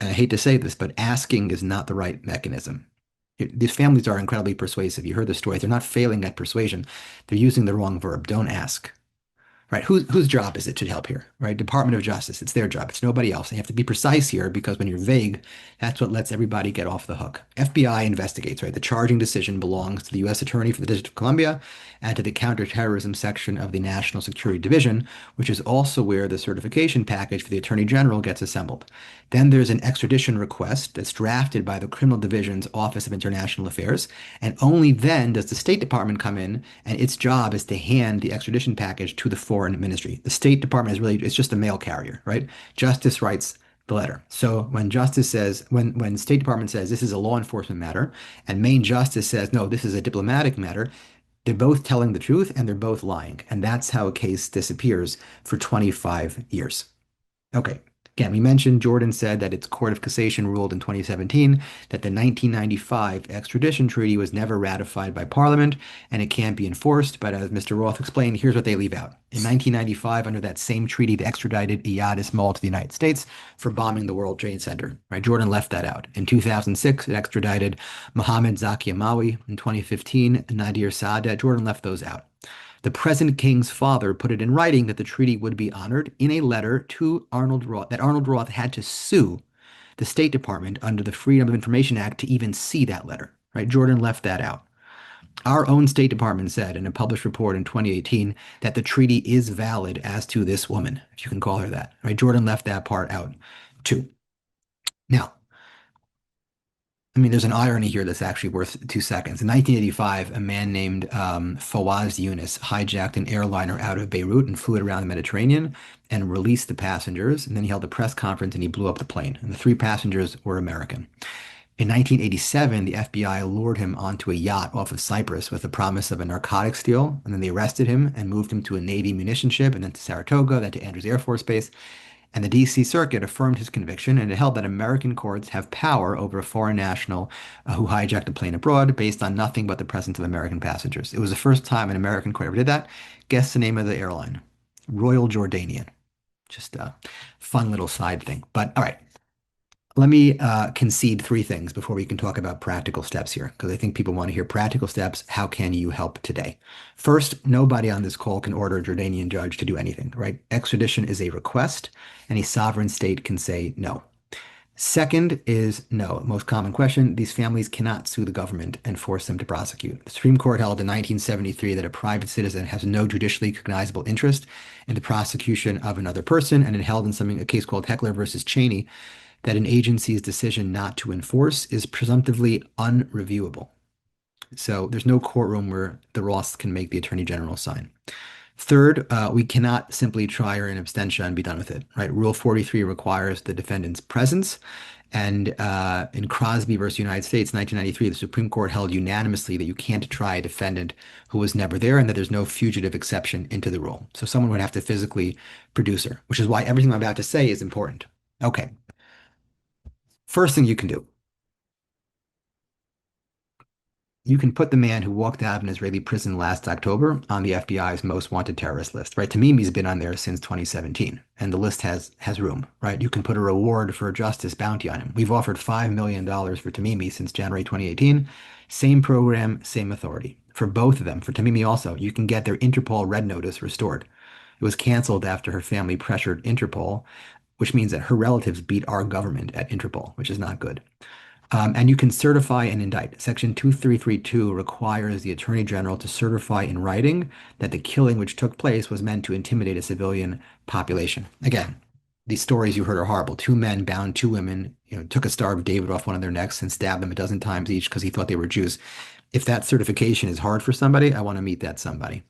And I hate to say this, but asking is not the right mechanism. These families are incredibly persuasive. You heard the story. They're not failing at persuasion. They're using the wrong verb. Don't ask. Right? Whose job is it to help here? Right? Department of Justice. It's their job. It's nobody else. You have to be precise here because when you're vague, that's what lets everybody get off the hook. FBI investigates, right? The charging decision belongs to the U.S. Attorney for the District of Columbia and to the Counterterrorism Section of the National Security Division, which is also where the certification package for the Attorney General gets assembled. Then there's an extradition request that's drafted by the Criminal Division's Office of International Affairs, and only then does the State Department come in, and its job is to hand the extradition package to the Foreign Ministry. The State Department is really, it's just a mail carrier, right? Justice writes the letter. So when Justice says, when State Department says this is a law enforcement matter, and Main Justice says, no, this is a diplomatic matter, they're both telling the truth and they're both lying. And that's how a case disappears for 25 years. Okay. Again, we mentioned Jordan said that its Court of Cassation ruled in 2017 that the 1995 extradition treaty was never ratified by Parliament and it can't be enforced. But as Mr. Roth explained, here's what they leave out. In 1995, under that same treaty, they extradited Iyad Ismail to the United States for bombing the World Trade Center. Right? Jordan left that out. In 2006, it extradited Mohammed Zaki Amawi. In 2015, Nadir Saada. Jordan left those out. The present king's father put it in writing that the treaty would be honored in a letter to Arnold Roth, that Arnold Roth had to sue the State Department under the Freedom of Information Act to even see that letter, right? Jordan left that out. Our own State Department said in a published report in 2018 that the treaty is valid as to this woman, if you can call her that, right? Jordan left that part out too. Now, I mean, there's an irony here that's actually worth 2 seconds. In 1985, a man named Fawaz Yunus hijacked an airliner out of Beirut and flew it around the Mediterranean and released the passengers. And then he held a press conference and he blew up the plane. And the 3 passengers were American. In 1987, the FBI lured him onto a yacht off of Cyprus with the promise of a narcotics deal, and then they arrested him and moved him to a Navy munition ship and then to Saratoga, then to Andrews Air Force Base. And the D.C. Circuit affirmed his conviction, and it held that American courts have power over a foreign national who hijacked a plane abroad based on nothing but the presence of American passengers. It was the first time an American court ever did that. Guess the name of the airline? Royal Jordanian. Just a fun little side thing. But all right, let me concede three things before we can talk about practical steps here, because I think people want to hear practical steps. How can you help today? First, nobody on this call can order a Jordanian judge to do anything, right? Extradition is a request. Any sovereign state can say no. Second is no. Most common question, these families cannot sue the government and force them to prosecute. The Supreme Court held in 1973 that a private citizen has no judicially cognizable interest in the prosecution of another person, and it held in a case called Heckler versus Cheney that an agency's decision not to enforce is presumptively unreviewable. So there's no courtroom where the Roths can make the Attorney General sign. Third, we cannot simply try her in absentia and be done with it, right? Rule 43 requires the defendant's presence. And in Crosby versus United States, 1993, the Supreme Court held unanimously that you can't try a defendant who was never there and that there's no fugitive exception into the rule. So someone would have to physically produce her, which is why everything I'm about to say is important. Okay. First thing you can do, you can put the man who walked out of an Israeli prison last October on the FBI's most wanted terrorist list, right? Tamimi's been on there since 2017, and the list has room, right? You can put a reward for justice bounty on him. We've offered $5 million for Tamimi since January 2018. Same program, same authority. For both of them, for Tamimi also, you can get their Interpol red notice restored. It was canceled after her family pressured Interpol, which means that her relatives beat our government at Interpol, which is not good. And you can certify and indict. Section 2332 requires the Attorney General to certify in writing that the killing which took place was meant to intimidate a civilian population. Again, these stories you heard are horrible. Two men bound two women, took a Star of David off one of their necks and stabbed them a dozen times each because he thought they were Jews. If that certification is hard for somebody, I want to meet that somebody.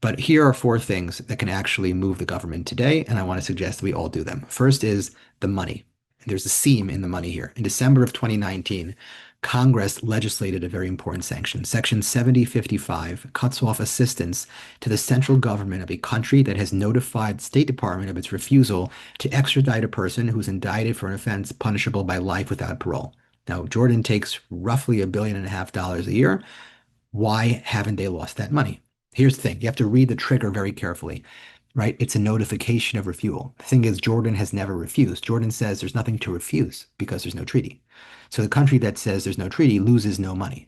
But here are four things that can actually move the government today, and I want to suggest we all do them. First is the money. There's a seam in the money here. In December of 2019, Congress legislated a very important sanction. Section 7055 cuts off assistance to the central government of a country that has notified the State Department of its refusal to extradite a person who's indicted for an offense punishable by life without parole. Now, Jordan takes roughly $1.5 billion a year. Why haven't they lost that money? Here's the thing. You have to read the trigger very carefully, right? It's a notification of refusal. The thing is, Jordan has never refused. Jordan says there's nothing to refuse because there's no treaty. So the country that says there's no treaty loses no money.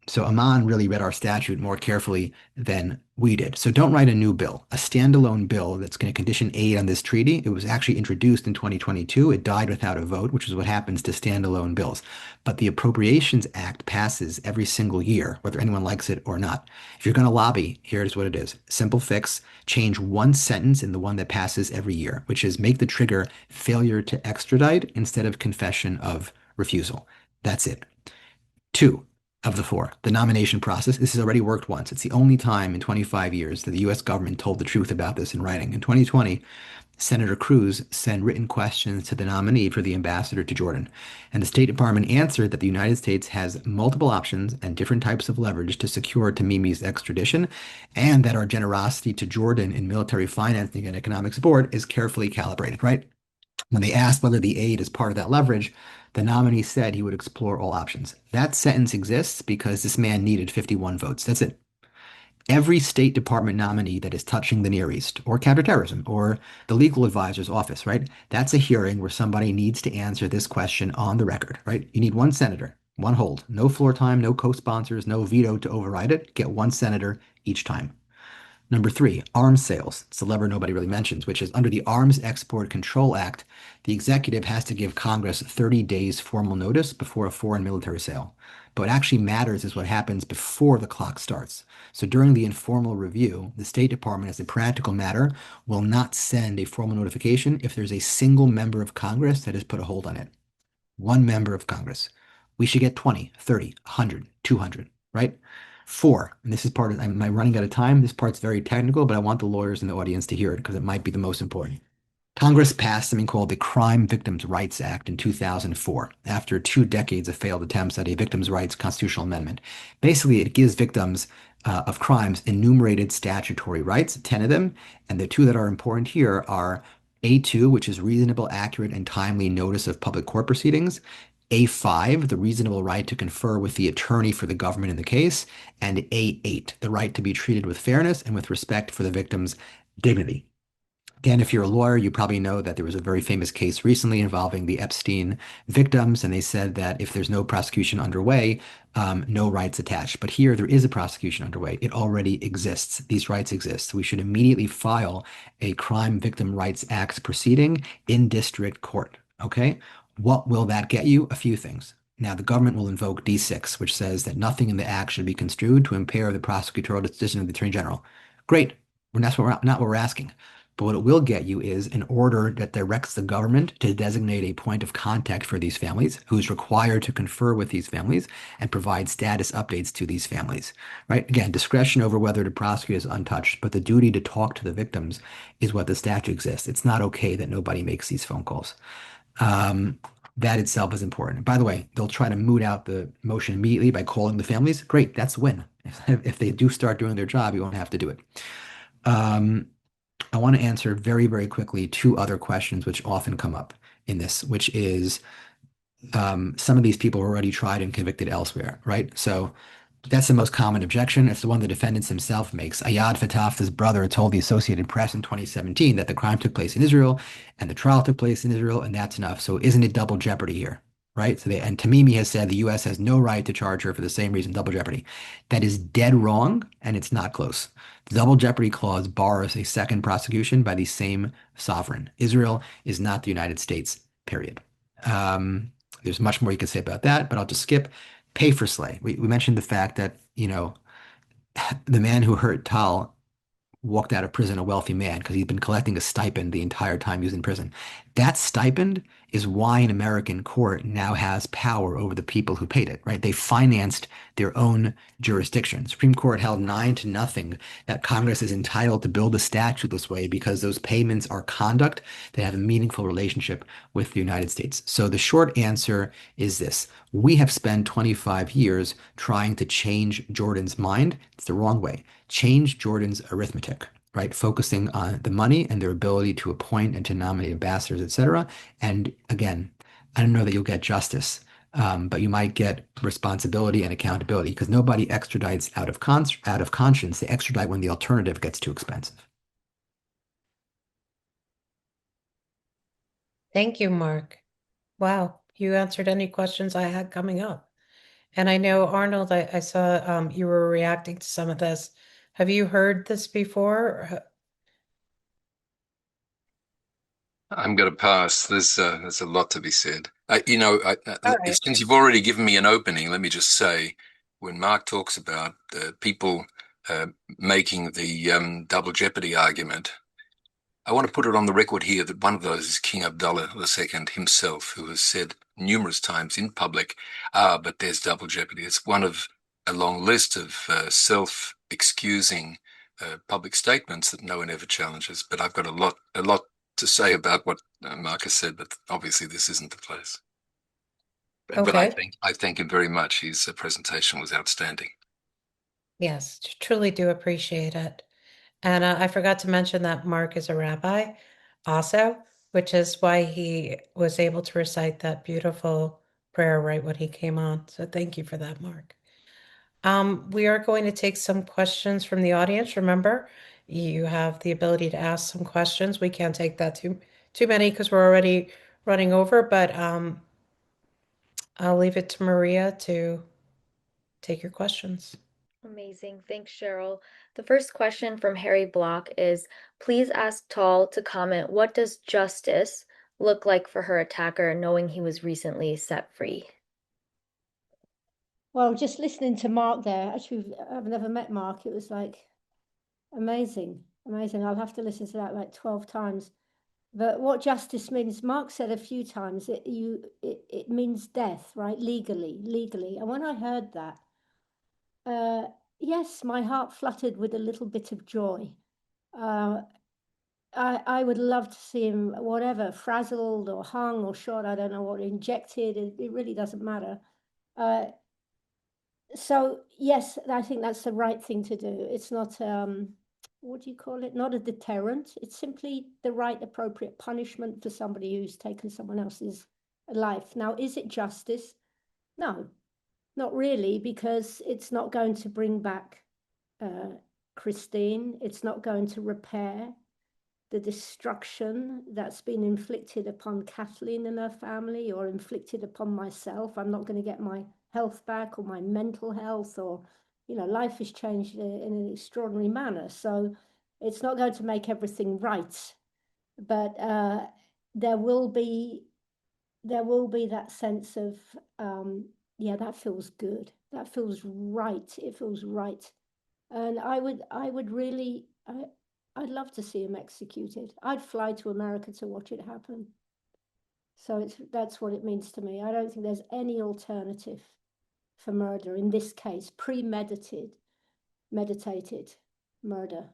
So Amman really read our statute more carefully than we did. So don't write a new bill, a standalone bill that's going to condition aid on this treaty. It was actually introduced in 2022. It died without a vote, which is what happens to standalone bills. But the Appropriations Act passes every single year, whether anyone likes it or not. If you're going to lobby, here's what it is. Simple fix, change one sentence in the one that passes every year, which is make the trigger failure to extradite instead of confession of refusal. That's it. Two of the four, the nomination process. This has already worked once. It's the only time in 25 years that the U.S. government told the truth about this in writing. In 2020, Senator Cruz sent written questions to the nominee for the ambassador to Jordan. And the State Department answered that the United States has multiple options and different types of leverage to secure Tamimi's extradition, and that our generosity to Jordan in military financing and economic support is carefully calibrated, right? When they asked whether the aid is part of that leverage, the nominee said he would explore all options. That sentence exists because this man needed 51 votes. That's it. Every State Department nominee that is touching the Near East or counterterrorism or the legal advisor's office, right? That's a hearing where somebody needs to answer this question on the record, right? You need one senator, one hold, no floor time, no co-sponsors, no veto to override it. Get one senator each time. Number three, arms sales. It's the lever nobody really mentions, which is under the Arms Export Control Act, the executive has to give Congress 30 days formal notice before a foreign military sale. But what actually matters is what happens before the clock starts. So during the informal review, the State Department, as a practical matter, will not send a formal notification if there's a single member of Congress that has put a hold on it. One member of Congress. We should get 20, 30, 100, 200, right? Four, and this is part of, am I running out of time? This part's very technical, but I want the lawyers in the audience to hear it because it might be the most important. Congress passed something called the Crime Victims' Rights Act in 2004, after 2 decades of failed attempts at a victims' rights constitutional amendment. Basically, it gives victims of crimes enumerated statutory rights, 10 of them, and the two that are important here are A2, which is reasonable, accurate, and timely notice of public court proceedings, A5, the reasonable right to confer with the attorney for the government in the case, and A8, the right to be treated with fairness and with respect for the victim's dignity. Again, if you're a lawyer, you probably know that there was a very famous case recently involving the Epstein victims, and they said that if there's no prosecution underway, no rights attached. But here, there is a prosecution underway. It already exists. These rights exist. We should immediately file a Crime Victim Rights Act proceeding in district court. Okay? What will that get you? A few things. Now, the government will invoke D6, which says that nothing in the act should be construed to impair the prosecutorial decision of the Attorney General. Great. That's not what we're asking. But what it will get you is an order that directs the government to designate a point of contact for these families, who's required to confer with these families and provide status updates to these families, right? Again, discretion over whether to prosecute is untouched, but the duty to talk to the victims is what the statute exists. It's not okay that nobody makes these phone calls. That itself is important. By the way, they'll try to moot out the motion immediately by calling the families. Great, that's a win. If they do start doing their job, you won't have to do it. I want to answer very, very quickly two other questions which often come up in this, which is some of these people were already tried and convicted elsewhere, right? So that's the most common objection. It's the one the defendant himself makes. Ayad Fatah's brother told the Associated Press in 2017 that the crime took place in Israel and the trial took place in Israel, and that's enough. So isn't it double jeopardy here? Right? And Tamimi has said the U.S. has no right to charge her for the same reason, double jeopardy. That is dead wrong, and it's not close. The double jeopardy clause bars a second prosecution by the same sovereign. Israel is not the United States, period. There's much more you can say about that, but I'll just skip. Pay for slay. We mentioned the fact that, the man who hurt Tal walked out of prison a wealthy man because he'd been collecting a stipend the entire time he was in prison. That stipend is why an American court now has power over the people who paid it, right? They financed their own jurisdiction. Supreme Court held 9-0 that Congress is entitled to build a statute this way because those payments are conduct that have a meaningful relationship with the United States. So the short answer is this. We have spent 25 years trying to change Jordan's mind. It's the wrong way. Change Jordan's arithmetic, right? Focusing on the money and their ability to appoint and to nominate ambassadors, etc. And again, I don't know that you'll get justice, but you might get responsibility and accountability because nobody extradites out of conscience. They extradite when the alternative gets too expensive. Thank you, Mark. Wow, you answered any questions I had coming up. And I know, Arnold, I saw you were reacting to some of this. Have you heard this before? I'm going to pass. There's a lot to be said. All right. Since you've already given me an opening, let me just say, when Mark talks about people making the double jeopardy argument, I want to put it on the record here that one of those is King Abdullah II himself, who has said numerous times in public, but there's double jeopardy. It's one of a long list of self-excusing public statements that no one ever challenges. But I've got a lot to say about what Marcus said, but obviously this isn't the place. Okay. But I thank him very much. His presentation was outstanding. Yes, truly do appreciate it. And I forgot to mention that Mark is a rabbi also, which is why he was able to recite that beautiful prayer right when he came on. So thank you for that, Mark. We are going to take some questions from the audience. Remember, you have the ability to ask some questions. We can't take that too many because we're already running over, but I'll leave it to Maria to take your questions. Amazing. Thanks, Cheryl. The first question from Harry Block is, please ask Tal to comment, what does justice look like for her attacker, knowing he was recently set free? Well, just listening to Mark there, actually, I've never met Mark. It was like amazing. I'll have to listen to that like 12 times. But what justice means, Mark said a few times, it means death, right? Legally. And when I heard that, yes, my heart fluttered with a little bit of joy. I would love to see him, whatever, frazzled or hung or shot, I don't know what, injected, it really doesn't matter. So yes, I think that's the right thing to do. It's not, what do you call it? Not a deterrent. It's simply the right appropriate punishment for somebody who's taken someone else's life. Now, is it justice? No, not really, because it's not going to bring back Christine. It's not going to repair the destruction that's been inflicted upon Kathleen and her family or inflicted upon myself. I'm not going to get my health back or my mental health, or, life has changed in an extraordinary manner. So it's not going to make everything right, but there will be that sense of, yeah, that feels good. That feels right. It feels right. And I would really, I'd love to see him executed. I'd fly to America to watch it happen. So that's what it means to me. I don't think there's any alternative for murder in this case, meditated murder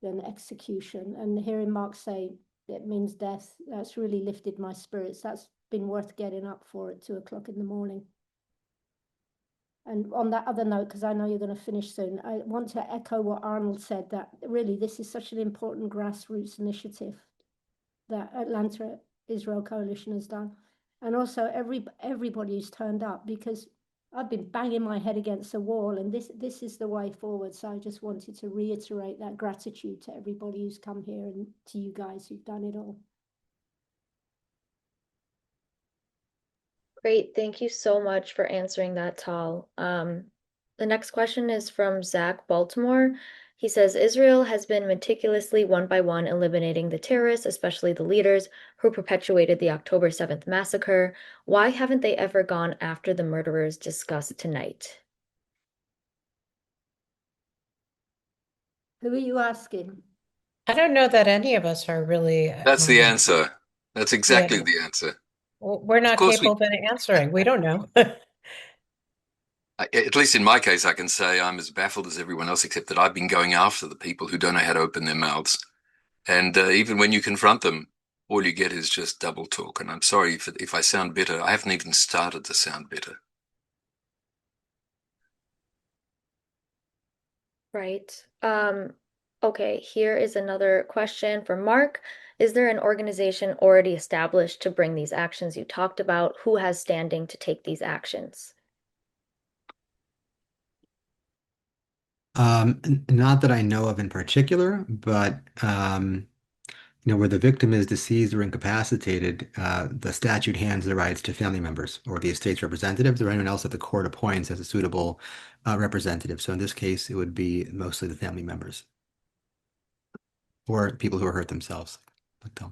than execution. And hearing Mark say it means death, that's really lifted my spirits. That's been worth getting up for at 2 o'clock in the morning. And on that other note, because I know you're going to finish soon, I want to echo what Arnold said, that really this is such an important grassroots initiative that Atlanta Israel Coalition has done. And also everybody who's turned up, because I've been banging my head against the wall, and this is the way forward. So I just wanted to reiterate that gratitude to everybody who's come here and to you guys who've done it all. Great. Thank you so much for answering that, Tal. The next question is from Zach Baltimore. He says, Israel has been meticulously one by one eliminating the terrorists, especially the leaders who perpetuated the October 7th massacre. Why haven't they ever gone after the murderers discussed tonight? Who are you asking? I don't know that any of us are really, That's the answer. That's exactly yeah, the answer. we're Of not course, capable of answering. We don't know. at least in my case, I can say I'm as baffled as everyone else, except that I've been going after the people who don't know how to open their mouths. And even when you confront them, all you get is just double talk. And I'm sorry if I sound bitter. I haven't even started to sound bitter. Right. Okay, here is another question for Mark. Is there an organization already established to bring these actions you talked about? Who has standing to take these actions? Not that I know of in particular, but where the victim is deceased or incapacitated, the statute hands the rights to family members or the estate's representatives or anyone else that the court appoints as a suitable representative. So in this case, it would be mostly the family members or people who are hurt themselves. But,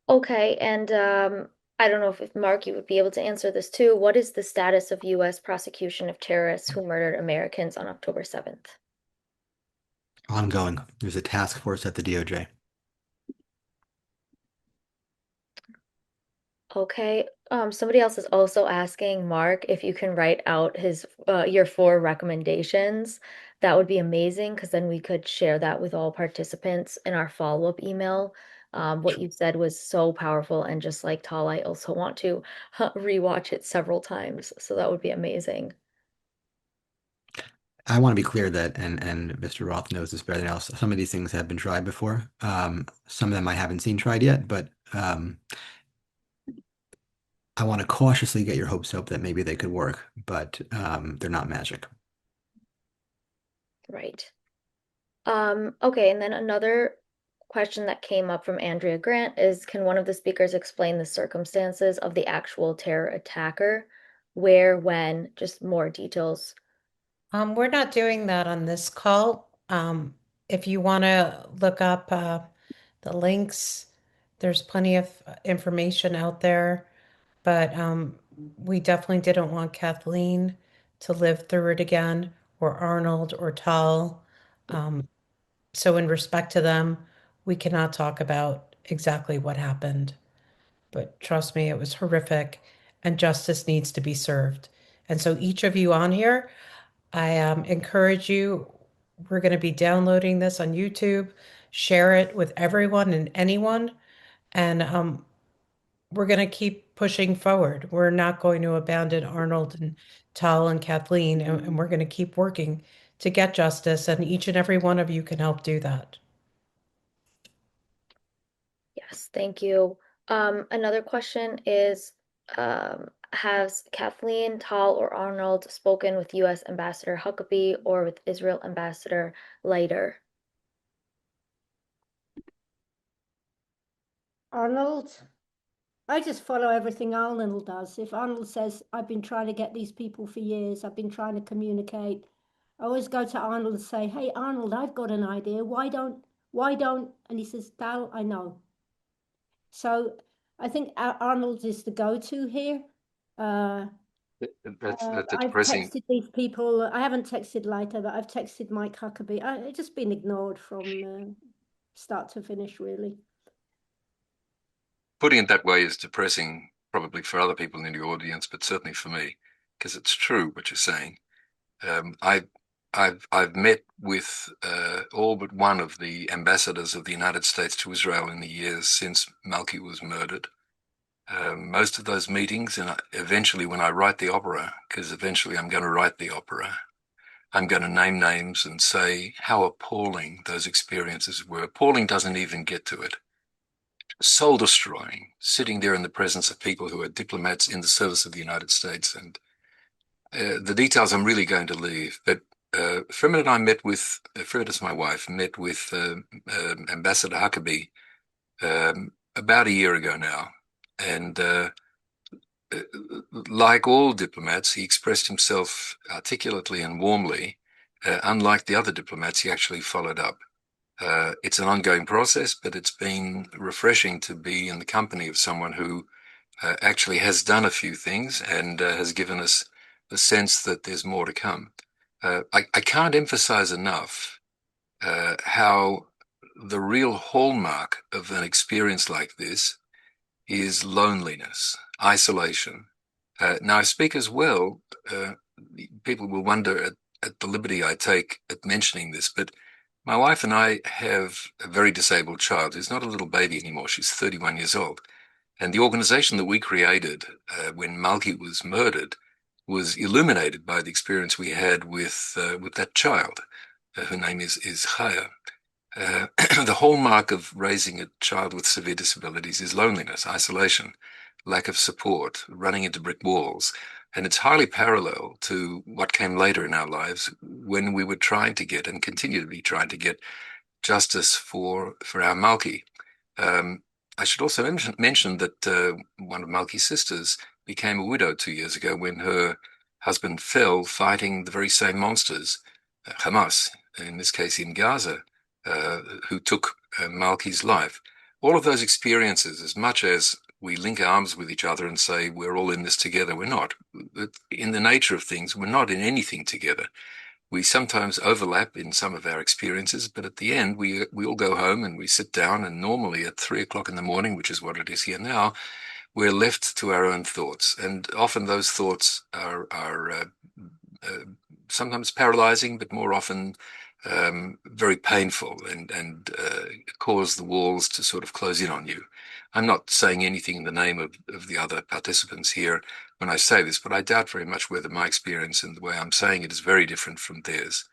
Okay, and I don't know if Mark, you would be able to answer this too. What is the status of U.S. prosecution of terrorists who murdered Americans on October 7th? ongoing. There's a task force at the DOJ. Okay, somebody else is also asking Mark if you can write out his your 4 recommendations. That would be amazing because then we could share that with all participants in our follow-up email. What you said was so powerful, and just like Tal, I also want to rewatch it several times. So that would be amazing. I want to be clear that, and Mr. Roth knows this better than else, some of these things have been tried before. Some of them I haven't seen tried yet, but I want to cautiously get your hopes up that maybe they could work, but they're not magic. Right. Okay, and then another question that came up from Andrea Grant is, can one of the speakers explain the circumstances of the actual terror attacker? Where, when, just more details. We're not doing that on this call. If you want to look up the links, there's plenty of information out there. But we definitely didn't want Kathleen to live through it again, or Arnold or Tal. So in respect to them, we cannot talk about exactly what happened. But trust me, it was horrific, and justice needs to be served. And so each of you on here, I encourage you, we're going to be downloading this on YouTube. Share it with everyone and anyone. And we're going to keep pushing forward. We're not going to abandon Arnold and Tal and Kathleen, and we're going to keep working to get justice. And each and every one of you can help do that. Yes, thank you. Another question is, has Kathleen, Tal, or Arnold spoken with U.S. Ambassador Huckabee or with Israel Ambassador Leiter? Arnold, I just follow everything Arnold does. If Arnold says, I've been trying to get these people for years, I've been trying to communicate, I always go to Arnold and say, hey, Arnold, I've got an idea. Why don't, and he says, Dal, I know. So I think Arnold is the go-to here. That's I've depressing. texted these people. I haven't texted Leiter, but I've texted Mike Huckabee. It's just been ignored from start to finish, really. Putting it that way is depressing, probably for other people in the audience, but certainly for me, because it's true what you're saying. I've met with all but one of the ambassadors of the United States to Israel in the years since Malki was murdered. Most of those meetings, and eventually when I write the opera, because eventually I'm going to write the opera, I'm going to name names and say how appalling those experiences were. Appalling doesn't even get to it. Soul destroying, sitting there in the presence of people who are diplomats in the service of the United States. And the details I'm really going to leave. But Freeman and I met with, Freeman is my wife, met with Ambassador Huckabee about a year ago now. And like all diplomats, he expressed himself articulately and warmly. Unlike the other diplomats, he actually followed up. It's an ongoing process, but it's been refreshing to be in the company of someone who actually has done a few things and has given us the sense that there's more to come. I can't emphasize enough how the real hallmark of an experience like this is loneliness, isolation. Now, I speak as well, people will wonder at the liberty I take at mentioning this, but my wife and I have a very disabled child who's not a little baby anymore. She's 31 years old. And the organization that we created when Malki was murdered was illuminated by the experience we had with that child. Her name is Chaya. The hallmark of raising a child with severe disabilities is loneliness, isolation, lack of support, running into brick walls. And it's highly parallel to what came later in our lives when we were trying to get and continue to be trying to get justice for our Malki. I should also mention that one of Malki's sisters became a widow 2 years ago when her husband fell fighting the very same monsters, Hamas, in this case in Gaza, who took Malki's life. All of those experiences, as much as we link arms with each other and say we're all in this together, we're not. In the nature of things, we're not in anything together. We sometimes overlap in some of our experiences, but at the end, we all go home and we sit down, and normally at 3 o'clock in the morning, which is what it is here now, we're left to our own thoughts. And often those thoughts are sometimes paralyzing, but more often very painful and cause the walls to sort of close in on you. I'm not saying anything in the name of the other participants here when I say this, but I doubt very much whether my experience and the way I'm saying it is very different from theirs.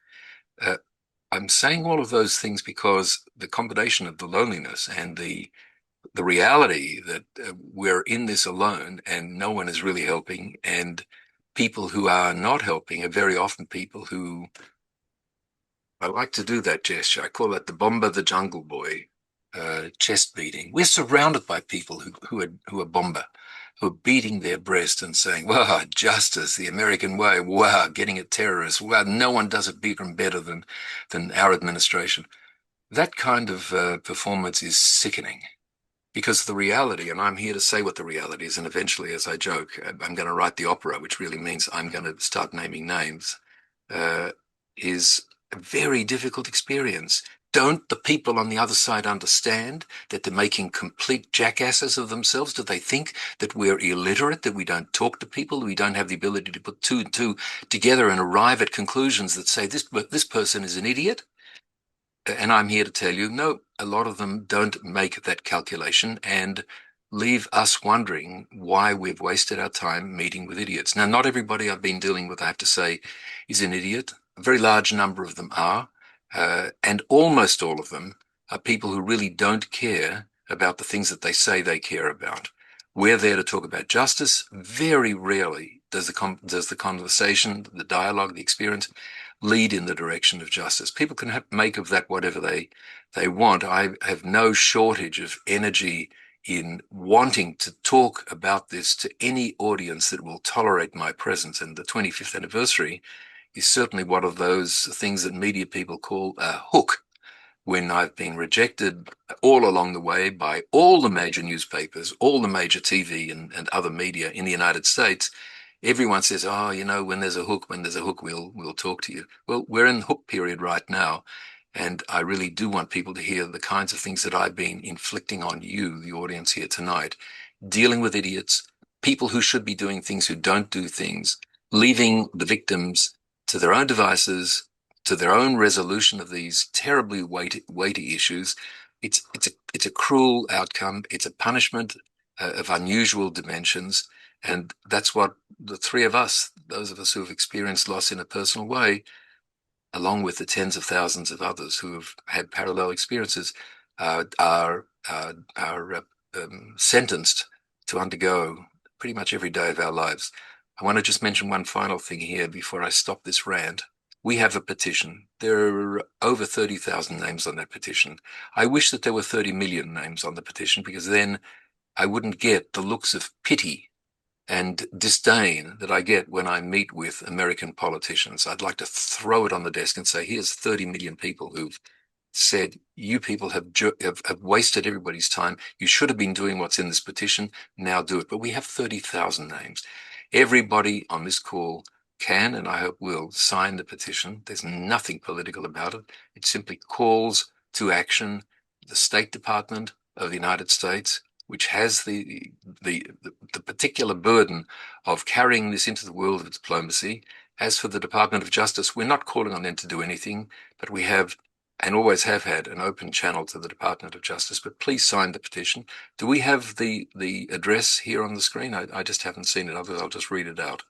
I'm saying all of those things because the combination of the loneliness and the reality that we're in this alone and no one is really helping, and people who are not helping are very often people who, I like to do that gesture. I call that the bomber, the jungle boy, chest beating. We're surrounded by people who are bomber, who are beating their breast and saying, "Wow, justice, the American way. Wow, getting at terrorists. Wow, no one does it bigger and better than our administration." That kind of performance is sickening. Because the reality, and I'm here to say what the reality is, and eventually, as I joke, I'm going to write the opera, which really means I'm going to start naming names, is a very difficult experience. Don't the people on the other side understand that they're making complete jackasses of themselves? Do they think that we're illiterate, that we don't talk to people, we don't have the ability to put two and two together and arrive at conclusions that say this person is an idiot? And I'm here to tell you, no, a lot of them don't make that calculation and leave us wondering why we've wasted our time meeting with idiots. Now, not everybody I've been dealing with, I have to say, is an idiot. A very large number of them are, and almost all of them are people who really don't care about the things that they say they care about. We're there to talk about justice. Very rarely does the conversation, the dialogue, the experience lead in the direction of justice. People can make of that whatever they want. I have no shortage of energy in wanting to talk about this to any audience that will tolerate my presence. And the 25th anniversary is certainly one of those things that media people call a hook. When I've been rejected all along the way by all the major newspapers, all the major TV and other media in the United States, everyone says, oh, when there's a hook, we'll talk to you. Well, we're in the hook period right now. And I really do want people to hear the kinds of things that I've been inflicting on you, the audience here tonight, dealing with idiots, people who should be doing things who don't do things, leaving the victims to their own devices, to their own resolution of these terribly weighty issues. It's a cruel outcome. It's a punishment of unusual dimensions. And that's what the three of us, those of us who have experienced loss in a personal way, along with the tens of thousands of others who have had parallel experiences, are sentenced to undergo pretty much every day of our lives. I want to just mention one final thing here before I stop this rant. We have a petition. There are over 30,000 names on that petition. I wish that there were 30 million names on the petition, because then I wouldn't get the looks of pity and disdain that I get when I meet with American politicians. I'd like to throw it on the desk and say, here's 30 million people who've said, you people have wasted everybody's time. You should have been doing what's in this petition. Now do it. But we have 30,000 names. Everybody on this call can, and I hope will, sign the petition. There's nothing political about it. It simply calls to action the State Department of the United States, which has the particular burden of carrying this into the world of diplomacy. As for the Department of Justice, we're not calling on them to do anything, but we have and always have had an open channel to the Department of Justice. But please sign the petition. Do we have the address here on the screen? I just haven't seen it. Otherwise, I'll just read it out.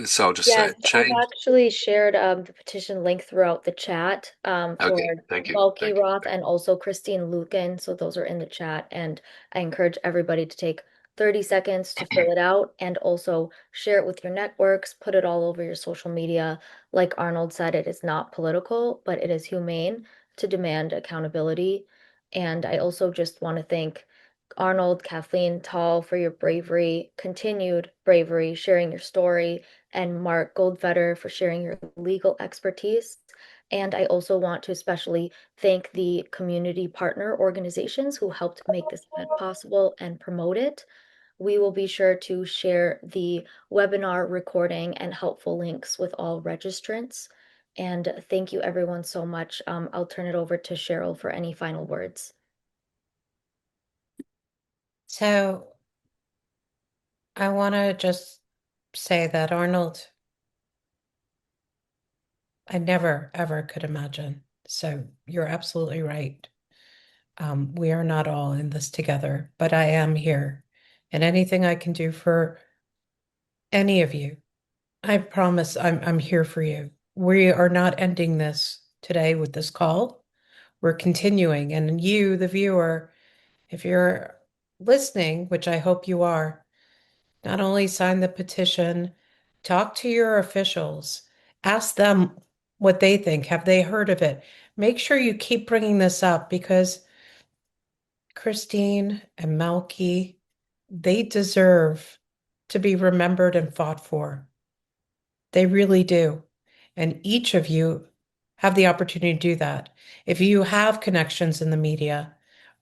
So I'll just say Yes, it. I've Change. actually shared the petition link throughout the chat for Okay, thank you. Malki Roth and also Christine Lucan. So those are in the chat, and I encourage everybody to take 30 seconds to fill it out and also share it with your networks, put it all over your social media. Like Arnold said, it is not political, but it is humane to demand accountability. And I also just want to thank Arnold, Kathleen, Tall for your bravery, continued bravery, sharing your story, and Mark Goldfeder for sharing your legal expertise. And I also want to especially thank the community partner organizations who helped make this event possible and promote it. We will be sure to share the webinar recording and helpful links with all registrants. And thank you everyone so much. I'll turn it over to Cheryl for any final words. So I want to just say that, Arnold, I never, ever could imagine. So you're absolutely right. We are not all in this together, but I am here. And anything I can do for any of you, I promise I'm here for you. We are not ending this today with this call. We're continuing. And you, the viewer, if you're listening, which I hope you are, not only sign the petition, talk to your officials, ask them what they think. Have they heard of it? Make sure you keep bringing this up, because Christine and Malki, they deserve to be remembered and fought for. They really do. And each of you have the opportunity to do that. If you have connections in the media,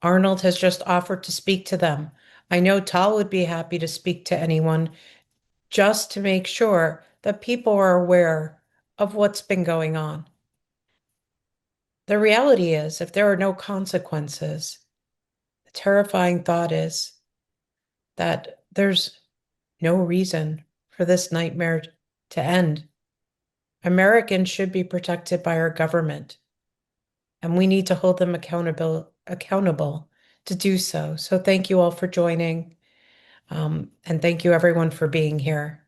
Arnold has just offered to speak to them. I know Tal would be happy to speak to anyone, just to make sure that people are aware of what's been going on. the reality is, if there are no consequences, the terrifying thought is that there's no reason for this nightmare to end. Americans should be protected by our government, and we need to hold them accountable to do so. So thank you all for joining, and thank you everyone for being here.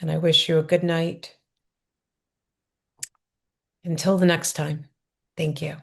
And I wish you a good night. Until the next time, thank you.